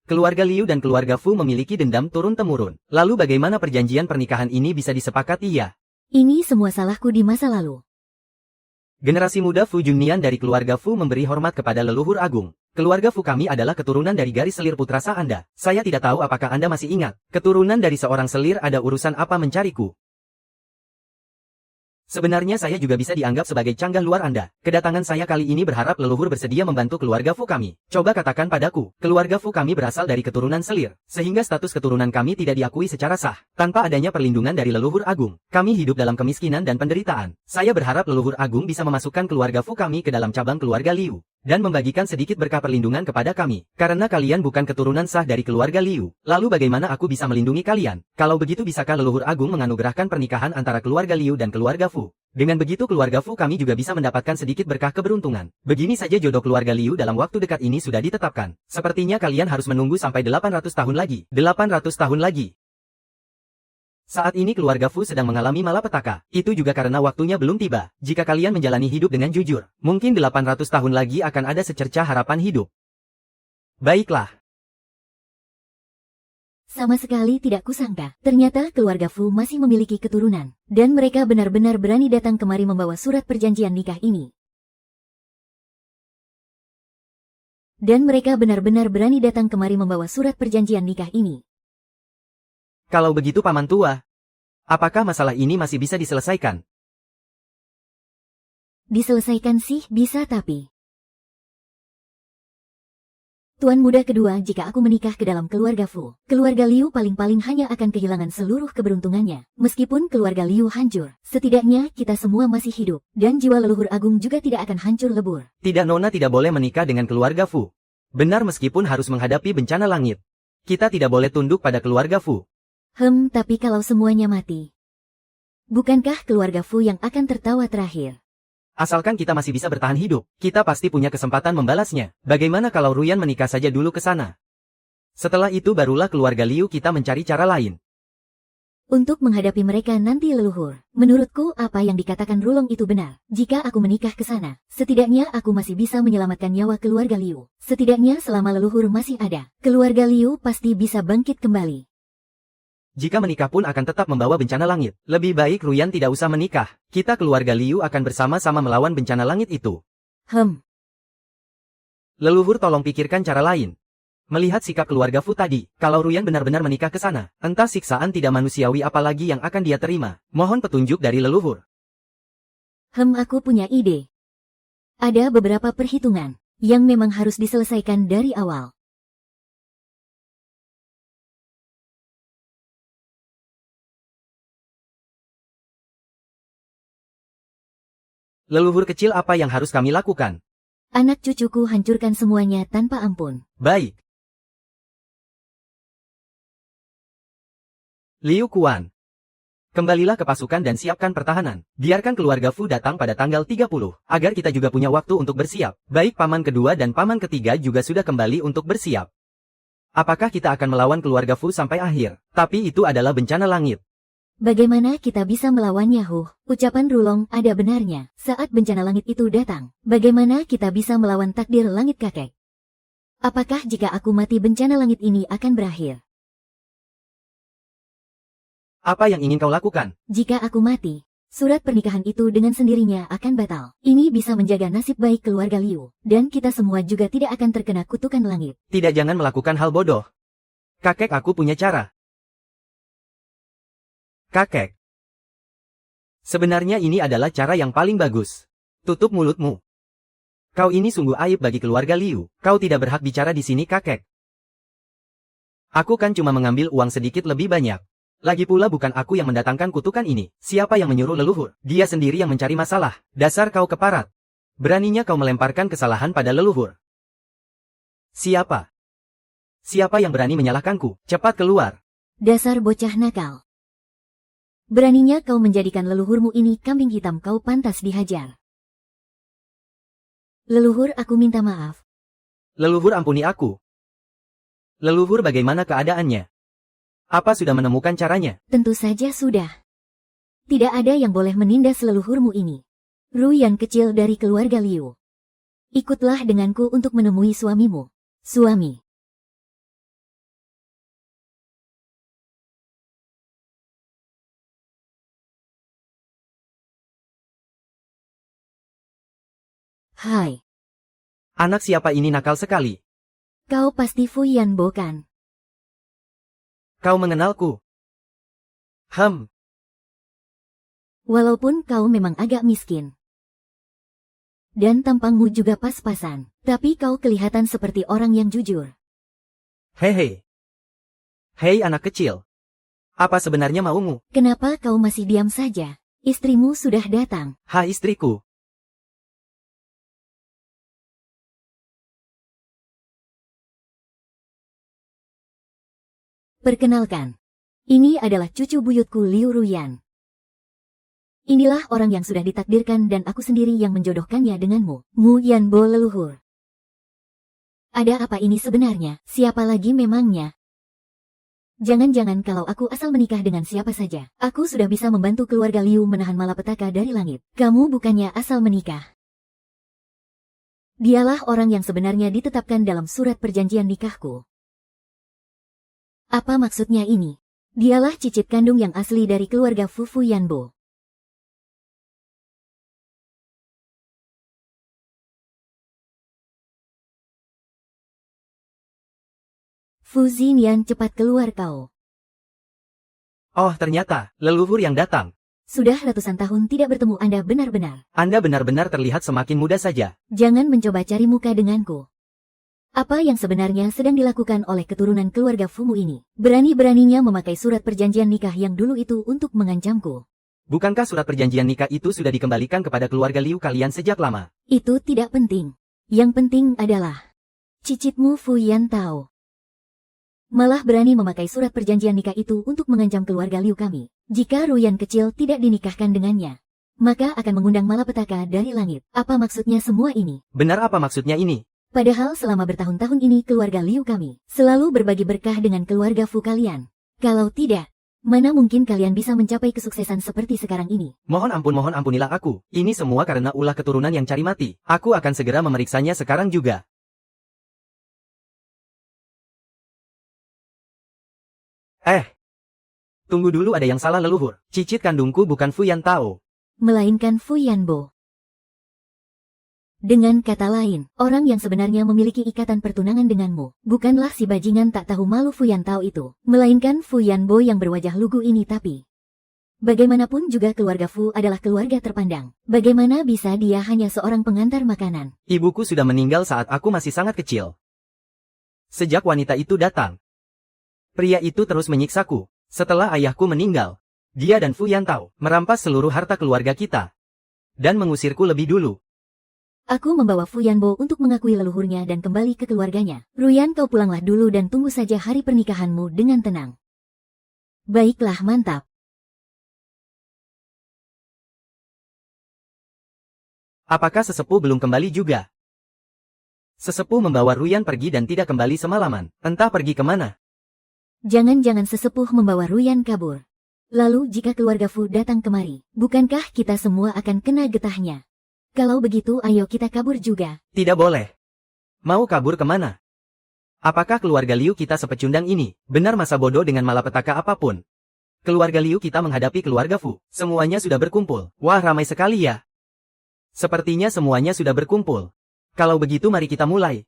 Keluarga Liu dan keluarga Fu memiliki dendam turun-temurun. Lalu bagaimana perjanjian pernikahan ini bisa disepakati ya? Ini semua salahku di masa lalu. Generasi muda Fu Junnian dari keluarga Fu memberi hormat kepada leluhur agung. Keluarga Fu kami adalah keturunan dari garis selir putra sah Anda. Saya tidak tahu apakah Anda masih ingat. Keturunan dari seorang selir ada urusan apa mencariku? Sebenarnya saya juga bisa dianggap sebagai canggah luar Anda. Kedatangan saya kali ini berharap leluhur bersedia membantu keluarga Fu kami. Coba katakan padaku, keluarga Fu kami berasal dari keturunan selir, sehingga status keturunan kami tidak diakui secara sah. Tanpa adanya perlindungan dari leluhur agung, kami hidup dalam kemiskinan dan penderitaan. Saya berharap leluhur agung bisa memasukkan keluarga Fu kami ke dalam cabang keluarga Liu, dan membagikan sedikit berkah perlindungan kepada kami. Karena kalian bukan keturunan sah dari keluarga Liu, lalu bagaimana aku bisa melindungi kalian? Kalau begitu bisakah leluhur agung menganugerahkan pernikahan antara keluarga Liu dan keluarga Fu? Dengan begitu keluarga Fu kami juga bisa mendapatkan sedikit berkah keberuntungan. Begini saja jodoh keluarga Liu dalam waktu dekat ini sudah ditetapkan. Sepertinya kalian harus menunggu sampai 800 tahun lagi. 800 tahun lagi. Saat ini keluarga Fu sedang mengalami malapetaka. Itu juga karena waktunya belum tiba. Jika kalian menjalani hidup dengan jujur, mungkin 800 tahun lagi akan ada secercah harapan hidup. Baiklah. Sama sekali tidak kusangka, ternyata keluarga Fu masih memiliki keturunan, dan mereka benar-benar berani datang kemari membawa surat perjanjian nikah ini. Kalau begitu paman tua, apakah masalah ini masih bisa diselesaikan? Diselesaikan sih bisa tapi... Tuan muda kedua, jika aku menikah ke dalam keluarga Fu, keluarga Liu paling-paling hanya akan kehilangan seluruh keberuntungannya. Meskipun keluarga Liu hancur, setidaknya kita semua masih hidup, dan jiwa leluhur agung juga tidak akan hancur lebur. Tidak, Nona tidak boleh menikah dengan keluarga Fu. Benar, meskipun harus menghadapi bencana langit. Kita tidak boleh tunduk pada keluarga Fu. Tapi kalau semuanya mati, bukankah keluarga Fu yang akan tertawa terakhir? Asalkan kita masih bisa bertahan hidup, kita pasti punya kesempatan membalasnya. Bagaimana kalau Ruyan menikah saja dulu ke sana? Setelah itu barulah keluarga Liu kita mencari cara lain. Untuk menghadapi mereka nanti leluhur, menurutku apa yang dikatakan Rulong itu benar. Jika aku menikah ke sana, setidaknya aku masih bisa menyelamatkan nyawa keluarga Liu. Setidaknya selama leluhur masih ada, keluarga Liu pasti bisa bangkit kembali. Jika menikah pun akan tetap membawa bencana langit. Lebih baik Ruyan tidak usah menikah. Kita keluarga Liu akan bersama-sama melawan bencana langit itu. Leluhur tolong pikirkan cara lain. Melihat sikap keluarga Fu tadi, kalau Ruyan benar-benar menikah ke sana, entah siksaan tidak manusiawi apa lagi yang akan dia terima. Mohon petunjuk dari leluhur. Aku punya ide. Ada beberapa perhitungan yang memang harus diselesaikan dari awal. Leluhur kecil, apa yang harus kami lakukan? Anak cucuku hancurkan semuanya tanpa ampun. Baik. Liu Kuan. Kembalilah ke pasukan dan siapkan pertahanan. Biarkan keluarga Fu datang pada tanggal 30, agar kita juga punya waktu untuk bersiap. Baik paman kedua dan paman ketiga juga sudah kembali untuk bersiap. Apakah kita akan melawan keluarga Fu sampai akhir? Tapi itu adalah bencana langit. Bagaimana kita bisa melawannya, Ucapan Rulong ada benarnya. Saat bencana langit itu datang, bagaimana kita bisa melawan takdir langit kakek? Apakah jika aku mati bencana langit ini akan berakhir? Apa yang ingin kau lakukan? Jika aku mati, surat pernikahan itu dengan sendirinya akan batal. Ini bisa menjaga nasib baik keluarga Liu, dan kita semua juga tidak akan terkena kutukan langit. Tidak, jangan melakukan hal bodoh. Kakek, aku punya cara. Kakek. Sebenarnya ini adalah cara yang paling bagus. Tutup mulutmu. Kau ini sungguh aib bagi keluarga Liu. Kau tidak berhak bicara di sini, kakek. Aku kan cuma mengambil uang sedikit lebih banyak. Lagi pula bukan aku yang mendatangkan kutukan ini. Siapa yang menyuruh leluhur? Dia sendiri yang mencari masalah. Dasar kau keparat. Beraninya kau melemparkan kesalahan pada leluhur. Siapa? Siapa yang berani menyalahkanku? Cepat keluar. Dasar bocah nakal. Beraninya kau menjadikan leluhurmu ini kambing hitam, kau pantas dihajar. Leluhur, aku minta maaf. Leluhur, ampuni aku. Leluhur, bagaimana keadaannya? Apa sudah menemukan caranya? Tentu saja sudah. Tidak ada yang boleh menindas leluhurmu ini. Ruyan kecil dari keluarga Liu. Ikutlah denganku untuk menemui suamimu. Suami. Hai. Anak siapa ini nakal sekali? Kau pasti Fu Yanbo kan? Kau mengenalku? Walaupun kau memang agak miskin. Dan tampangmu juga pas-pasan. Tapi kau kelihatan seperti orang yang jujur. Hehe. Hei anak kecil. Apa sebenarnya maumu? Kenapa kau masih diam saja? Istrimu sudah datang. Hai istriku. Perkenalkan. Ini adalah cucu buyutku Liu Ruyan. Inilah orang yang sudah ditakdirkan dan aku sendiri yang menjodohkannya denganmu, Mu Yanbo leluhur. Ada apa ini sebenarnya? Siapa lagi memangnya? Jangan-jangan kalau aku asal menikah dengan siapa saja, aku sudah bisa membantu keluarga Liu menahan malapetaka dari langit. Kamu bukannya asal menikah. Dialah orang yang sebenarnya ditetapkan dalam surat perjanjian nikahku. Apa maksudnya ini? Dialah cicit kandung yang asli dari keluarga Fu Yanbo. Fu Xinyan, cepat keluar kau. Oh ternyata, leluhur yang datang. Sudah ratusan tahun tidak bertemu Anda benar-benar. Anda benar-benar terlihat semakin muda saja. Jangan mencoba cari muka denganku. Apa yang sebenarnya sedang dilakukan oleh keturunan keluarga Fumu ini? Berani-beraninya memakai surat perjanjian nikah yang dulu itu untuk mengancamku. Bukankah surat perjanjian nikah itu sudah dikembalikan kepada keluarga Liu kalian sejak lama? Itu tidak penting. Yang penting adalah cicitmu Fu Yan tahu. Malah berani memakai surat perjanjian nikah itu untuk mengancam keluarga Liu kami. Jika Ruyan kecil tidak dinikahkan dengannya, maka akan mengundang malapetaka dari langit. Apa maksudnya semua ini? Benar, apa maksudnya ini? Padahal selama bertahun-tahun ini keluarga Liu kami selalu berbagi berkah dengan keluarga Fu kalian. Kalau tidak, mana mungkin kalian bisa mencapai kesuksesan seperti sekarang ini? Mohon ampunilah aku. Ini semua karena ulah keturunan yang cari mati. Aku akan segera memeriksanya sekarang juga. Tunggu dulu, ada yang salah leluhur. Cicit kandungku bukan Fu Yan Tao, melainkan Fu Yanbo. Dengan kata lain, orang yang sebenarnya memiliki ikatan pertunangan denganmu, bukanlah si bajingan tak tahu malu Fu Yan Tao itu, melainkan Fu Yanbo yang berwajah lugu ini. Tapi bagaimanapun juga keluarga Fu adalah keluarga terpandang. Bagaimana bisa dia hanya seorang pengantar makanan? Ibuku sudah meninggal saat aku masih sangat kecil. Sejak wanita itu datang, pria itu terus menyiksaku. Setelah ayahku meninggal, dia dan Fu Yan Tao merampas seluruh harta keluarga kita dan mengusirku lebih dulu. Aku membawa Fu Yanbo untuk mengakui leluhurnya dan kembali ke keluarganya. Ruyan, kau pulanglah dulu dan tunggu saja hari pernikahanmu dengan tenang. Baiklah, mantap. Apakah sesepuh belum kembali juga? Sesepuh membawa Ruyan pergi dan tidak kembali semalaman. Entah pergi kemana. Jangan-jangan sesepuh membawa Ruyan kabur. Lalu jika keluarga Fu datang kemari, bukankah kita semua akan kena getahnya? Kalau begitu ayo kita kabur juga. Tidak boleh. Mau kabur kemana? Apakah keluarga Liu kita sepecundang ini? Benar masa bodoh dengan malapetaka apapun. Keluarga Liu kita menghadapi keluarga Fu. Semuanya sudah berkumpul. Wah, ramai sekali ya. Sepertinya semuanya sudah berkumpul. Kalau begitu mari kita mulai.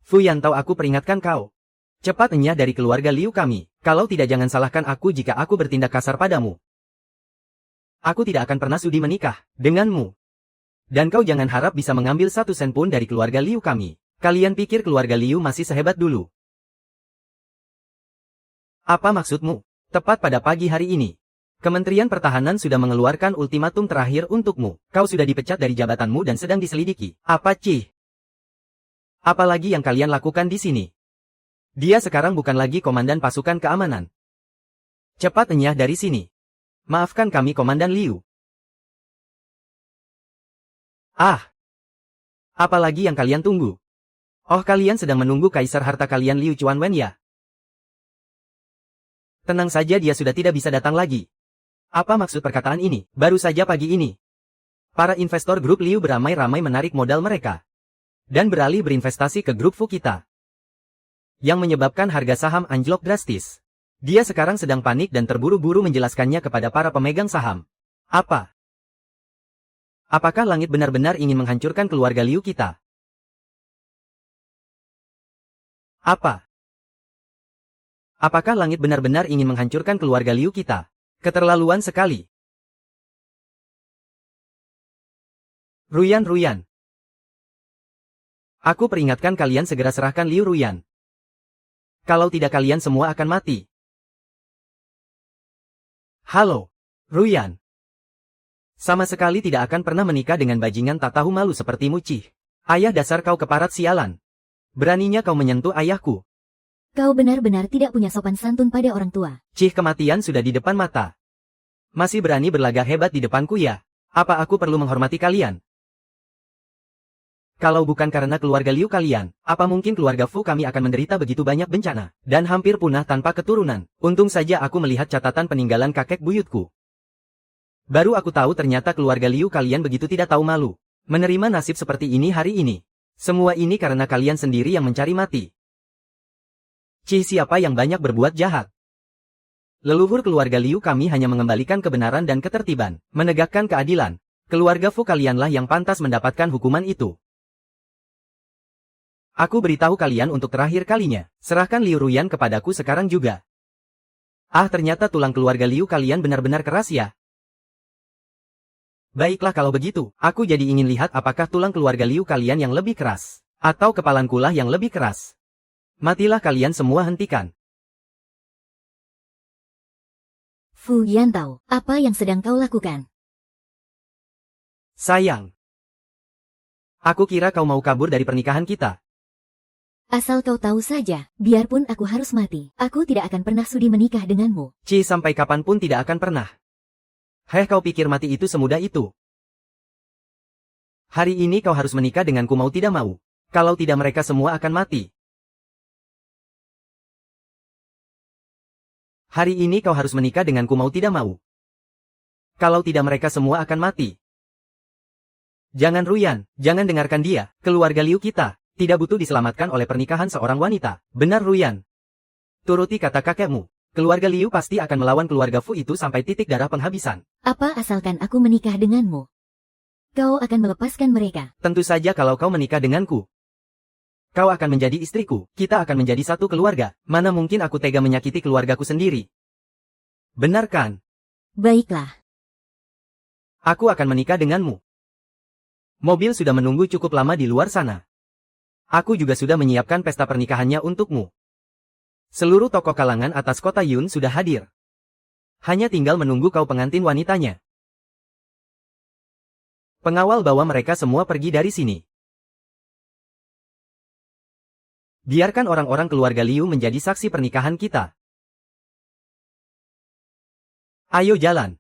Fu Yan Tao, aku peringatkan kau. Cepat enyah dari keluarga Liu kami. Kalau tidak, jangan salahkan aku jika aku bertindak kasar padamu. Aku tidak akan pernah sudi menikah denganmu. Dan kau jangan harap bisa mengambil 1 sen pun dari keluarga Liu kami. Kalian pikir keluarga Liu masih sehebat dulu? Apa maksudmu? Tepat pada pagi hari ini, Kementerian Pertahanan sudah mengeluarkan ultimatum terakhir untukmu. Kau sudah dipecat dari jabatanmu dan sedang diselidiki. Apa Cih? Apalagi yang kalian lakukan di sini? Dia sekarang bukan lagi komandan pasukan keamanan. Cepat enyah dari sini. Maafkan kami Komandan Liu. Ah! Apalagi yang kalian tunggu? Oh, kalian sedang menunggu kaisar harta kalian Liu Chuanwen ya? Tenang saja, dia sudah tidak bisa datang lagi. Apa maksud perkataan ini? Baru saja pagi ini, para investor grup Liu beramai-ramai menarik modal mereka dan beralih berinvestasi ke grup Fu kita, yang menyebabkan harga saham anjlok drastis. Dia sekarang sedang panik dan terburu-buru menjelaskannya kepada para pemegang saham. Apa? Apakah langit benar-benar ingin menghancurkan keluarga Liu kita? Apa? Apakah langit benar-benar ingin menghancurkan keluarga Liu kita? Keterlaluan sekali. Ruyan. Aku peringatkan kalian segera serahkan Liu Ruyan. Kalau tidak kalian semua akan mati. Halo, Ruyan. Sama sekali tidak akan pernah menikah dengan bajingan tak tahu malu sepertimu Cih. Ayah, dasar kau keparat sialan. Beraninya kau menyentuh ayahku. Kau benar-benar tidak punya sopan santun pada orang tua. Cih, kematian sudah di depan mata. Masih berani berlagak hebat di depanku ya? Apa aku perlu menghormati kalian? Kalau bukan karena keluarga Liu kalian, apa mungkin keluarga Fu kami akan menderita begitu banyak bencana, dan hampir punah tanpa keturunan? Untung saja aku melihat catatan peninggalan kakek buyutku. Baru aku tahu ternyata keluarga Liu kalian begitu tidak tahu malu. Menerima nasib seperti ini hari ini. Semua ini karena kalian sendiri yang mencari mati. Cih, siapa yang banyak berbuat jahat? Leluhur keluarga Liu kami hanya mengembalikan kebenaran dan ketertiban, menegakkan keadilan. Keluarga Fu kalianlah yang pantas mendapatkan hukuman itu. Aku beritahu kalian untuk terakhir kalinya, serahkan Liu Ruyan kepadaku sekarang juga. Ah, ternyata tulang keluarga Liu kalian benar-benar keras ya. Baiklah kalau begitu, aku jadi ingin lihat apakah tulang keluarga Liu kalian yang lebih keras, atau kepalankulah yang lebih keras. Matilah kalian semua, hentikan. Fu Yantao, apa yang sedang kau lakukan? Sayang. Aku kira kau mau kabur dari pernikahan kita. Asal kau tahu saja, biarpun aku harus mati, aku tidak akan pernah sudi menikah denganmu. Ci, sampai kapanpun tidak akan pernah. Heh, kau pikir mati itu semudah itu? Hari ini kau harus menikah denganku mau tidak mau. Kalau tidak mereka semua akan mati. Hari ini kau harus menikah denganku mau tidak mau. Kalau tidak mereka semua akan mati. Jangan Ruyan, jangan dengarkan dia, keluarga Liu kita tidak butuh diselamatkan oleh pernikahan seorang wanita. Benar Ruyan. Turuti kata kakekmu. Keluarga Liu pasti akan melawan keluarga Fu itu sampai titik darah penghabisan. Apa asalkan aku menikah denganmu? Kau akan melepaskan mereka? Tentu saja kalau kau menikah denganku. Kau akan menjadi istriku, kita akan menjadi satu keluarga. Mana mungkin aku tega menyakiti keluargaku sendiri. Benar kan? Baiklah. Aku akan menikah denganmu. Mobil sudah menunggu cukup lama di luar sana. Aku juga sudah menyiapkan pesta pernikahannya untukmu. Seluruh tokoh kalangan atas kota Yun sudah hadir. Hanya tinggal menunggu kau pengantin wanitanya. Pengawal bawa mereka semua pergi dari sini. Biarkan orang-orang keluarga Liu menjadi saksi pernikahan kita. Ayo jalan.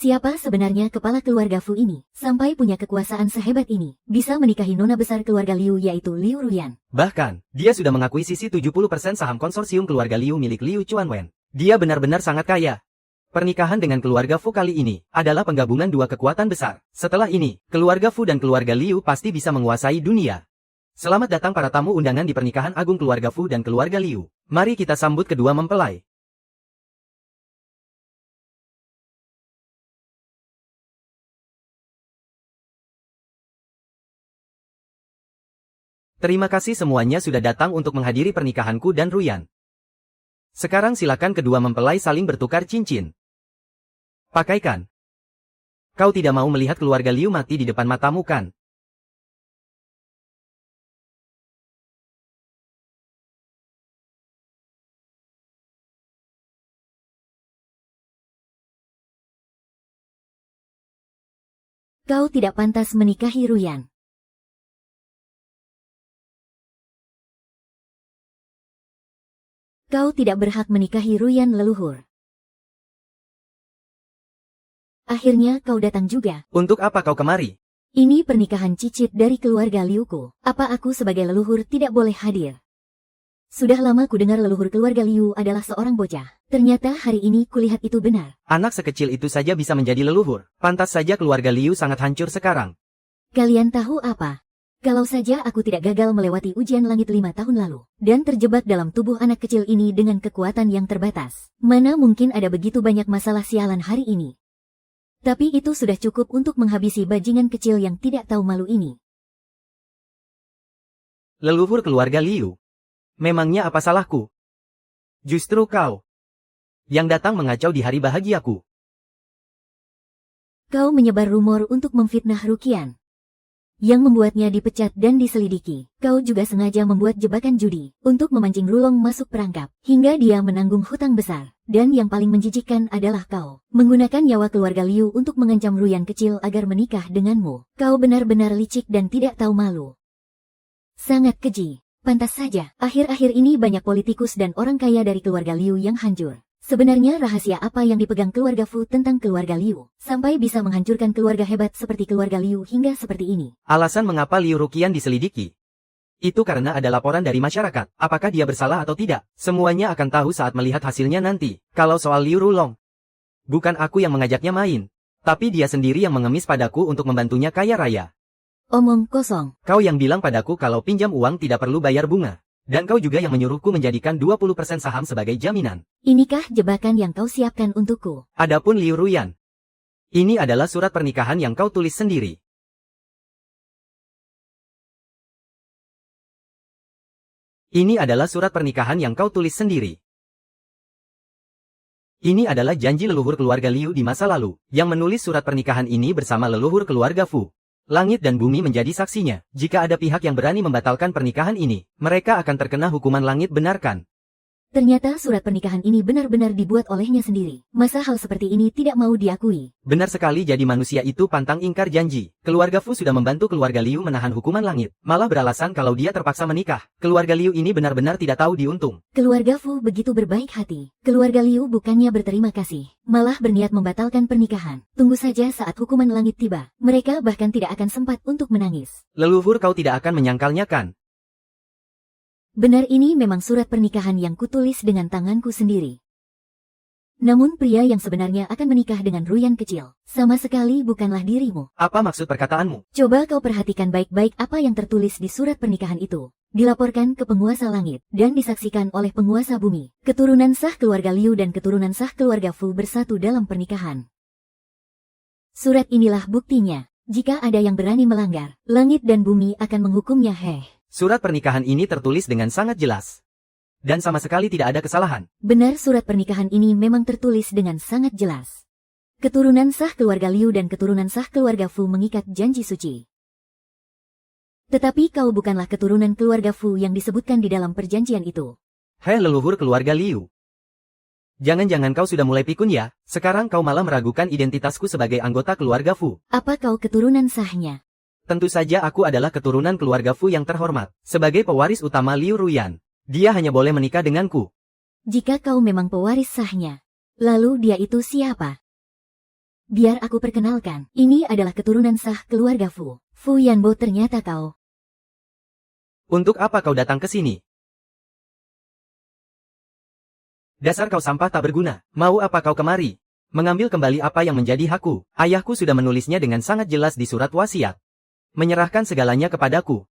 Siapa sebenarnya kepala keluarga Fu ini, sampai punya kekuasaan sehebat ini, bisa menikahi nona besar keluarga Liu yaitu Liu Ruyan. Bahkan, dia sudah mengakuisisi 70% saham konsorsium keluarga Liu milik Liu Chuanwen. Dia benar-benar sangat kaya. Pernikahan dengan keluarga Fu kali ini adalah penggabungan dua kekuatan besar. Setelah ini, keluarga Fu dan keluarga Liu pasti bisa menguasai dunia. Selamat datang para tamu undangan di pernikahan agung keluarga Fu dan keluarga Liu. Mari kita sambut kedua mempelai. Terima kasih semuanya sudah datang untuk menghadiri pernikahanku dan Ruyan. Sekarang silakan kedua mempelai saling bertukar cincin. Pakaikan. Kau tidak mau melihat keluarga Liu mati di depan matamu kan? Kau tidak pantas menikahi Ruyan. Kau tidak berhak menikahi Ruyan leluhur. Akhirnya kau datang juga. Untuk apa kau kemari? Ini pernikahan cicit dari keluarga Liuku. Apa aku sebagai leluhur tidak boleh hadir? Sudah lama ku dengar leluhur keluarga Liu adalah seorang bocah. Ternyata hari ini kulihat itu benar. Anak sekecil itu saja bisa menjadi leluhur. Pantas saja keluarga Liu sangat hancur sekarang. Kalian tahu apa? Kalau saja aku tidak gagal melewati ujian langit 5 tahun lalu, dan terjebak dalam tubuh anak kecil ini dengan kekuatan yang terbatas, mana mungkin ada begitu banyak masalah sialan hari ini. Tapi itu sudah cukup untuk menghabisi bajingan kecil yang tidak tahu malu ini. Leluhur keluarga Liu. Memangnya apa salahku? Justru kau yang datang mengacau di hari bahagiaku. Kau menyebar rumor untuk memfitnah Rukian, yang membuatnya dipecat dan diselidiki. Kau juga sengaja membuat jebakan judi untuk memancing Rulong masuk perangkap, hingga dia menanggung hutang besar. Dan yang paling menjijikkan adalah kau menggunakan nyawa keluarga Liu untuk mengancam Ruyan kecil agar menikah denganmu. Kau benar-benar licik dan tidak tahu malu. Sangat keji. Pantas saja, akhir-akhir ini banyak politikus dan orang kaya dari keluarga Liu yang hancur. Sebenarnya rahasia apa yang dipegang keluarga Fu tentang keluarga Liu, sampai bisa menghancurkan keluarga hebat seperti keluarga Liu hingga seperti ini? Alasan mengapa Liu Ruqian diselidiki? Itu karena ada laporan dari masyarakat. Apakah dia bersalah atau tidak? Semuanya akan tahu saat melihat hasilnya nanti. Kalau soal Liu Rulong, bukan aku yang mengajaknya main, tapi dia sendiri yang mengemis padaku untuk membantunya kaya raya. Omong kosong. Kau yang bilang padaku kalau pinjam uang tidak perlu bayar bunga. Dan kau juga yang menyuruhku menjadikan 20% saham sebagai jaminan. Inikah jebakan yang kau siapkan untukku? Adapun Liu Ruyan, ini adalah surat pernikahan yang kau tulis sendiri. Ini adalah surat pernikahan yang kau tulis sendiri. Ini adalah janji leluhur keluarga Liu di masa lalu, yang menulis surat pernikahan ini bersama leluhur keluarga Fu. Langit dan bumi menjadi saksinya. Jika ada pihak yang berani membatalkan pernikahan ini, mereka akan terkena hukuman langit, benarkan? Ternyata surat pernikahan ini benar-benar dibuat olehnya sendiri. Masa hal seperti ini tidak mau diakui? Benar sekali, jadi manusia itu pantang ingkar janji. Keluarga Fu sudah membantu keluarga Liu menahan hukuman langit, malah beralasan kalau dia terpaksa menikah. Keluarga Liu ini benar-benar tidak tahu diuntung. Keluarga Fu begitu berbaik hati. Keluarga Liu bukannya berterima kasih, malah berniat membatalkan pernikahan. Tunggu saja saat hukuman langit tiba. Mereka bahkan tidak akan sempat untuk menangis. Leluhur, kau tidak akan menyangkalnya kan? Benar, ini memang surat pernikahan yang kutulis dengan tanganku sendiri. Namun pria yang sebenarnya akan menikah dengan Ruyan kecil, sama sekali bukanlah dirimu. Apa maksud perkataanmu? Coba kau perhatikan baik-baik apa yang tertulis di surat pernikahan itu. Dilaporkan ke penguasa langit, dan disaksikan oleh penguasa bumi. Keturunan sah keluarga Liu dan keturunan sah keluarga Fu bersatu dalam pernikahan. Surat inilah buktinya. Jika ada yang berani melanggar, langit dan bumi akan menghukumnya. Surat pernikahan ini tertulis dengan sangat jelas. Dan sama sekali tidak ada kesalahan. Benar, surat pernikahan ini memang tertulis dengan sangat jelas. Keturunan sah keluarga Liu dan keturunan sah keluarga Fu mengikat janji suci. Tetapi kau bukanlah keturunan keluarga Fu yang disebutkan di dalam perjanjian itu. Hei leluhur keluarga Liu. Jangan-jangan kau sudah mulai pikun ya? Sekarang kau malah meragukan identitasku sebagai anggota keluarga Fu. Apa kau keturunan sahnya? Tentu saja aku adalah keturunan keluarga Fu yang terhormat. Sebagai pewaris utama Liu Ruyan, dia hanya boleh menikah denganku. Jika kau memang pewaris sahnya, lalu dia itu siapa? Biar aku perkenalkan, ini adalah keturunan sah keluarga Fu. Fu Yanbo, ternyata kau. Untuk apa kau datang ke sini? Dasar kau sampah tak berguna. Mau apa kau kemari? Mengambil kembali apa yang menjadi hakku. Ayahku sudah menulisnya dengan sangat jelas di surat wasiat. Menyerahkan segalanya kepadaku.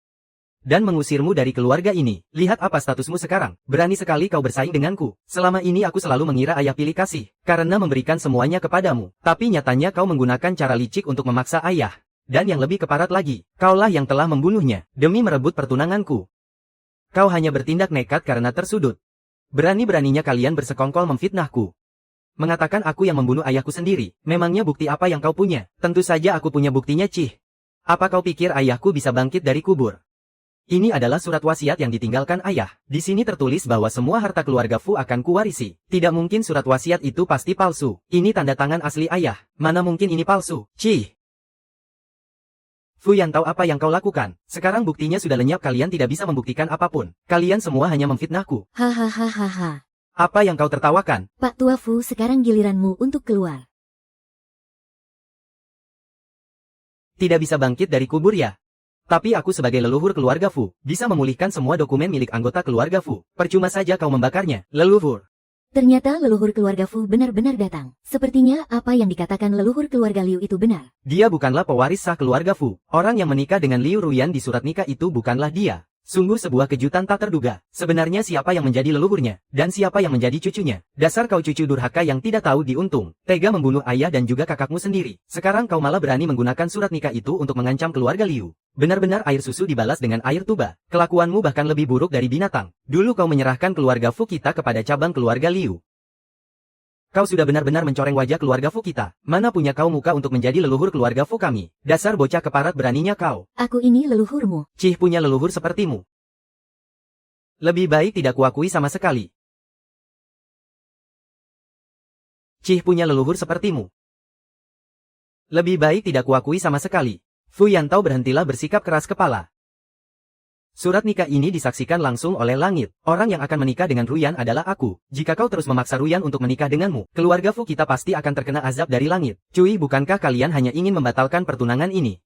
Dan mengusirmu dari keluarga ini. Lihat apa statusmu sekarang. Berani sekali kau bersaing denganku. Selama ini aku selalu mengira ayah pilih kasih, karena memberikan semuanya kepadamu. Tapi nyatanya kau menggunakan cara licik untuk memaksa ayah. Dan yang lebih keparat lagi, kaulah yang telah membunuhnya, demi merebut pertunanganku. Kau hanya bertindak nekat karena tersudut. Berani-beraninya kalian bersekongkol memfitnahku. Mengatakan aku yang membunuh ayahku sendiri. Memangnya bukti apa yang kau punya? Tentu saja aku punya buktinya, Cih. Apa kau pikir ayahku bisa bangkit dari kubur? Ini adalah surat wasiat yang ditinggalkan ayah. Di sini tertulis bahwa semua harta keluarga Fu akan kuwarisi. Tidak mungkin surat wasiat itu pasti palsu. Ini tanda tangan asli ayah. Mana mungkin ini palsu? Cih. Fu Yan tahu apa yang kau lakukan. Sekarang buktinya sudah lenyap, kalian tidak bisa membuktikan apapun. Kalian semua hanya memfitnahku. Hahaha. Apa yang kau tertawakan? Pak Tua Fu, sekarang giliranmu untuk keluar. Tidak bisa bangkit dari kubur ya? Tapi aku sebagai leluhur keluarga Fu, bisa memulihkan semua dokumen milik anggota keluarga Fu. Percuma saja kau membakarnya, leluhur. Ternyata leluhur keluarga Fu benar-benar datang. Sepertinya apa yang dikatakan leluhur keluarga Liu itu benar. Dia bukanlah pewaris sah keluarga Fu. Orang yang menikah dengan Liu Ruyan di surat nikah itu bukanlah dia. Sungguh sebuah kejutan tak terduga. Sebenarnya siapa yang menjadi leluhurnya, dan siapa yang menjadi cucunya? Dasar kau cucu durhaka yang tidak tahu diuntung. Tega membunuh ayah dan juga kakakmu sendiri. Sekarang kau malah berani menggunakan surat nikah itu untuk mengancam keluarga Liu. Benar-benar air susu dibalas dengan air tuba. Kelakuanmu bahkan lebih buruk dari binatang. Dulu kau menyerahkan keluarga Fu kita kepada cabang keluarga Liu. Kau sudah benar-benar mencoreng wajah keluarga Fu kita. Mana punya kau muka untuk menjadi leluhur keluarga Fu kami? Dasar bocah keparat, beraninya kau. Aku ini leluhurmu. Cih punya leluhur sepertimu. Lebih baik tidak kuakui sama sekali. Cih punya leluhur sepertimu. Lebih baik tidak kuakui sama sekali. Fu Yantao berhentilah bersikap keras kepala. Surat nikah ini disaksikan langsung oleh langit. Orang yang akan menikah dengan Ruyan adalah aku. Jika kau terus memaksa Ruyan untuk menikah denganmu, keluarga Fu kita pasti akan terkena azab dari langit. Cuy, bukankah kalian hanya ingin membatalkan pertunangan ini?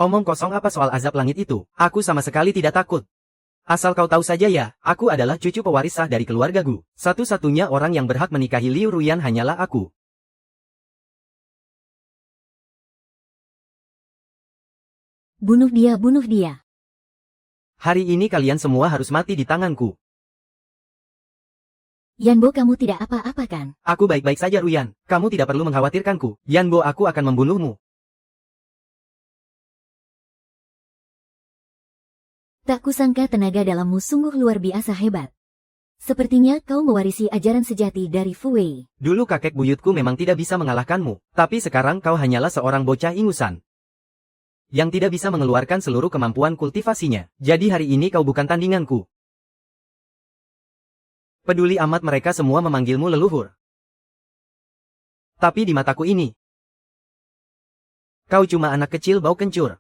Omong kosong apa soal azab langit itu? Aku sama sekali tidak takut. Asal kau tahu saja ya, aku adalah cucu pewaris sah dari keluarga Gu. Satu-satunya orang yang berhak menikahi Liu Ruyan hanyalah aku. Bunuh dia, bunuh dia. Hari ini kalian semua harus mati di tanganku. Yanbo, kamu tidak apa-apa kan? Aku baik-baik saja Ruyan, kamu tidak perlu mengkhawatirkanku. Yanbo, aku akan membunuhmu. Tak kusangka tenaga dalammu sungguh luar biasa hebat. Sepertinya kau mewarisi ajaran sejati dari Fu Wei. Dulu kakek buyutku memang tidak bisa mengalahkanmu, tapi sekarang kau hanyalah seorang bocah ingusan yang tidak bisa mengeluarkan seluruh kemampuan kultivasinya. Jadi hari ini kau bukan tandinganku. Peduli amat mereka semua memanggilmu leluhur. Tapi di mataku ini, kau cuma anak kecil bau kencur.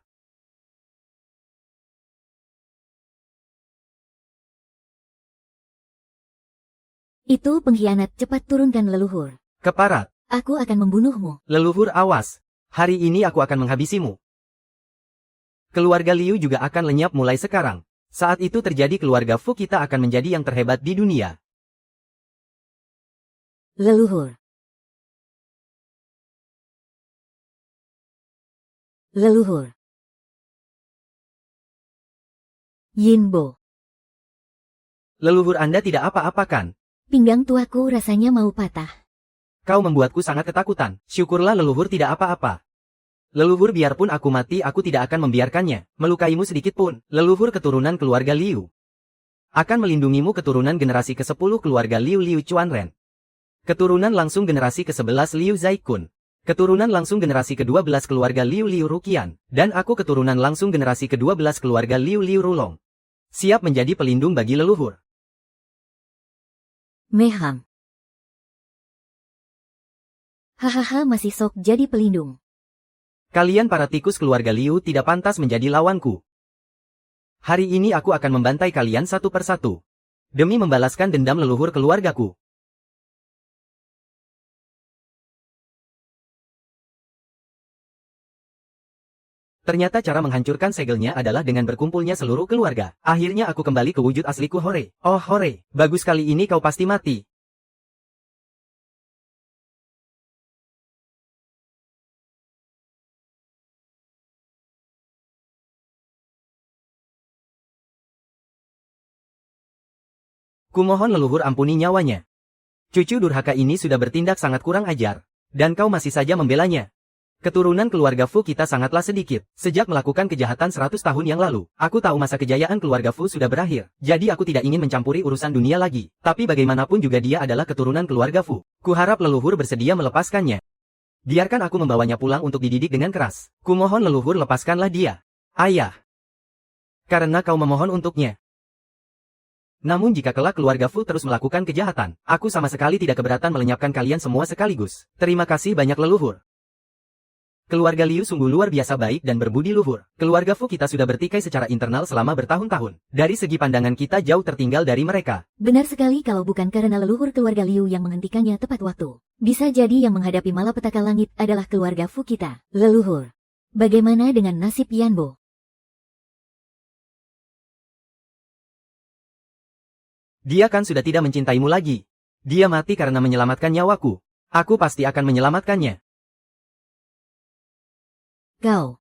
Itu pengkhianat, cepat turunkan leluhur. Keparat. Aku akan membunuhmu. Leluhur, awas. Hari ini aku akan menghabisimu. Keluarga Liu juga akan lenyap mulai sekarang. Saat itu terjadi keluarga Fu kita akan menjadi yang terhebat di dunia. Leluhur. Leluhur. Yinbo. Leluhur Anda tidak apa-apa kan? Pinggang tuaku rasanya mau patah. Kau membuatku sangat ketakutan. Syukurlah leluhur tidak apa-apa. Leluhur, biarpun aku mati, aku tidak akan membiarkannya melukaimu sedikit pun. Leluhur keturunan keluarga Liu akan melindungimu, keturunan generasi ke-10 keluarga Liu Chuanren. Keturunan langsung generasi ke-11 Liu Zaikun. Keturunan langsung generasi ke-12 keluarga Liu Ruqian. Dan aku keturunan langsung generasi ke-12 keluarga Liu Rulong. Siap menjadi pelindung bagi leluhur. Meham. Hahaha, masih sok jadi pelindung. Kalian para tikus keluarga Liu tidak pantas menjadi lawanku. Hari ini aku akan membantai kalian satu persatu. Demi membalaskan dendam leluhur keluargaku. Ternyata cara menghancurkan segelnya adalah dengan berkumpulnya seluruh keluarga. Akhirnya aku kembali ke wujud asliku, Hore. Oh Hore, bagus kali ini kau pasti mati. Kumohon leluhur, ampuni nyawanya. Cucu durhaka ini sudah bertindak sangat kurang ajar. Dan kau masih saja membelanya. Keturunan keluarga Fu kita sangatlah sedikit. Sejak melakukan kejahatan 100 tahun yang lalu, aku tahu masa kejayaan keluarga Fu sudah berakhir. Jadi aku tidak ingin mencampuri urusan dunia lagi. Tapi bagaimanapun juga dia adalah keturunan keluarga Fu. Kuharap leluhur bersedia melepaskannya. Biarkan aku membawanya pulang untuk dididik dengan keras. Kumohon leluhur lepaskanlah dia. Ayah. Karena kau memohon untuknya. Namun jika kelak keluarga Fu terus melakukan kejahatan, aku sama sekali tidak keberatan melenyapkan kalian semua sekaligus. Terima kasih banyak leluhur. Keluarga Liu sungguh luar biasa baik dan berbudi luhur. Keluarga Fu kita sudah bertikai secara internal selama bertahun-tahun. Dari segi pandangan kita jauh tertinggal dari mereka. Benar sekali kalau bukan karena leluhur keluarga Liu yang menghentikannya tepat waktu. Bisa jadi yang menghadapi malapetaka langit adalah keluarga Fu kita. Leluhur. Bagaimana dengan nasib Yanbo? Dia kan sudah tidak mencintaimu lagi. Dia mati karena menyelamatkan nyawaku. Aku pasti akan menyelamatkannya. Kau.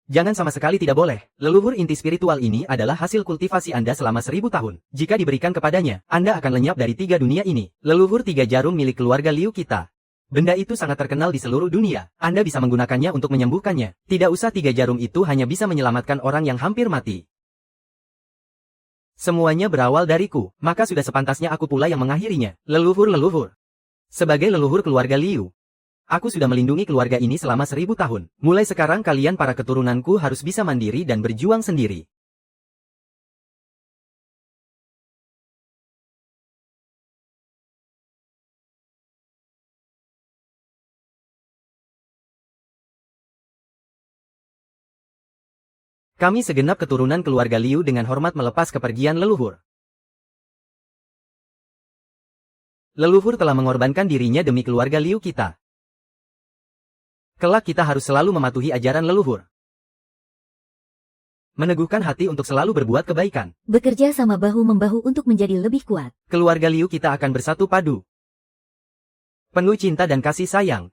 Jangan sama sekali tidak boleh. Leluhur inti spiritual ini adalah hasil kultivasi Anda selama 1000 tahun. Jika diberikan kepadanya, Anda akan lenyap dari 3 dunia ini. Leluhur 3 jarum milik keluarga Liu kita. Benda itu sangat terkenal di seluruh dunia. Anda bisa menggunakannya untuk menyembuhkannya. Tidak usah 3 jarum itu hanya bisa menyelamatkan orang yang hampir mati. Semuanya berawal dariku, maka sudah sepantasnya aku pula yang mengakhirinya. Leluhur-leluhur. Sebagai leluhur keluarga Liu, aku sudah melindungi keluarga ini selama 1000 tahun. Mulai sekarang kalian para keturunanku harus bisa mandiri dan berjuang sendiri. Kami segenap keturunan keluarga Liu dengan hormat melepas kepergian leluhur. Leluhur telah mengorbankan dirinya demi keluarga Liu kita. Kelak kita harus selalu mematuhi ajaran leluhur. Meneguhkan hati untuk selalu berbuat kebaikan. Bekerja sama bahu-membahu untuk menjadi lebih kuat. Keluarga Liu kita akan bersatu padu. Penuh cinta dan kasih sayang.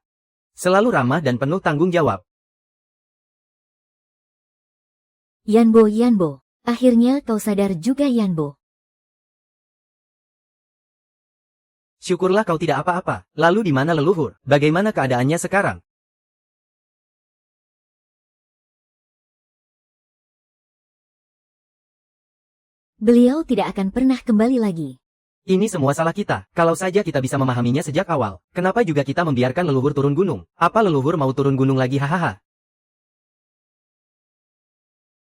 Selalu ramah dan penuh tanggung jawab. Yanbo. Akhirnya kau sadar juga Yanbo. Syukurlah kau tidak apa-apa. Lalu di mana leluhur? Bagaimana keadaannya sekarang? Beliau tidak akan pernah kembali lagi. Ini semua salah kita. Kalau saja kita bisa memahaminya sejak awal. Kenapa juga kita membiarkan leluhur turun gunung? Apa leluhur mau turun gunung lagi hahaha?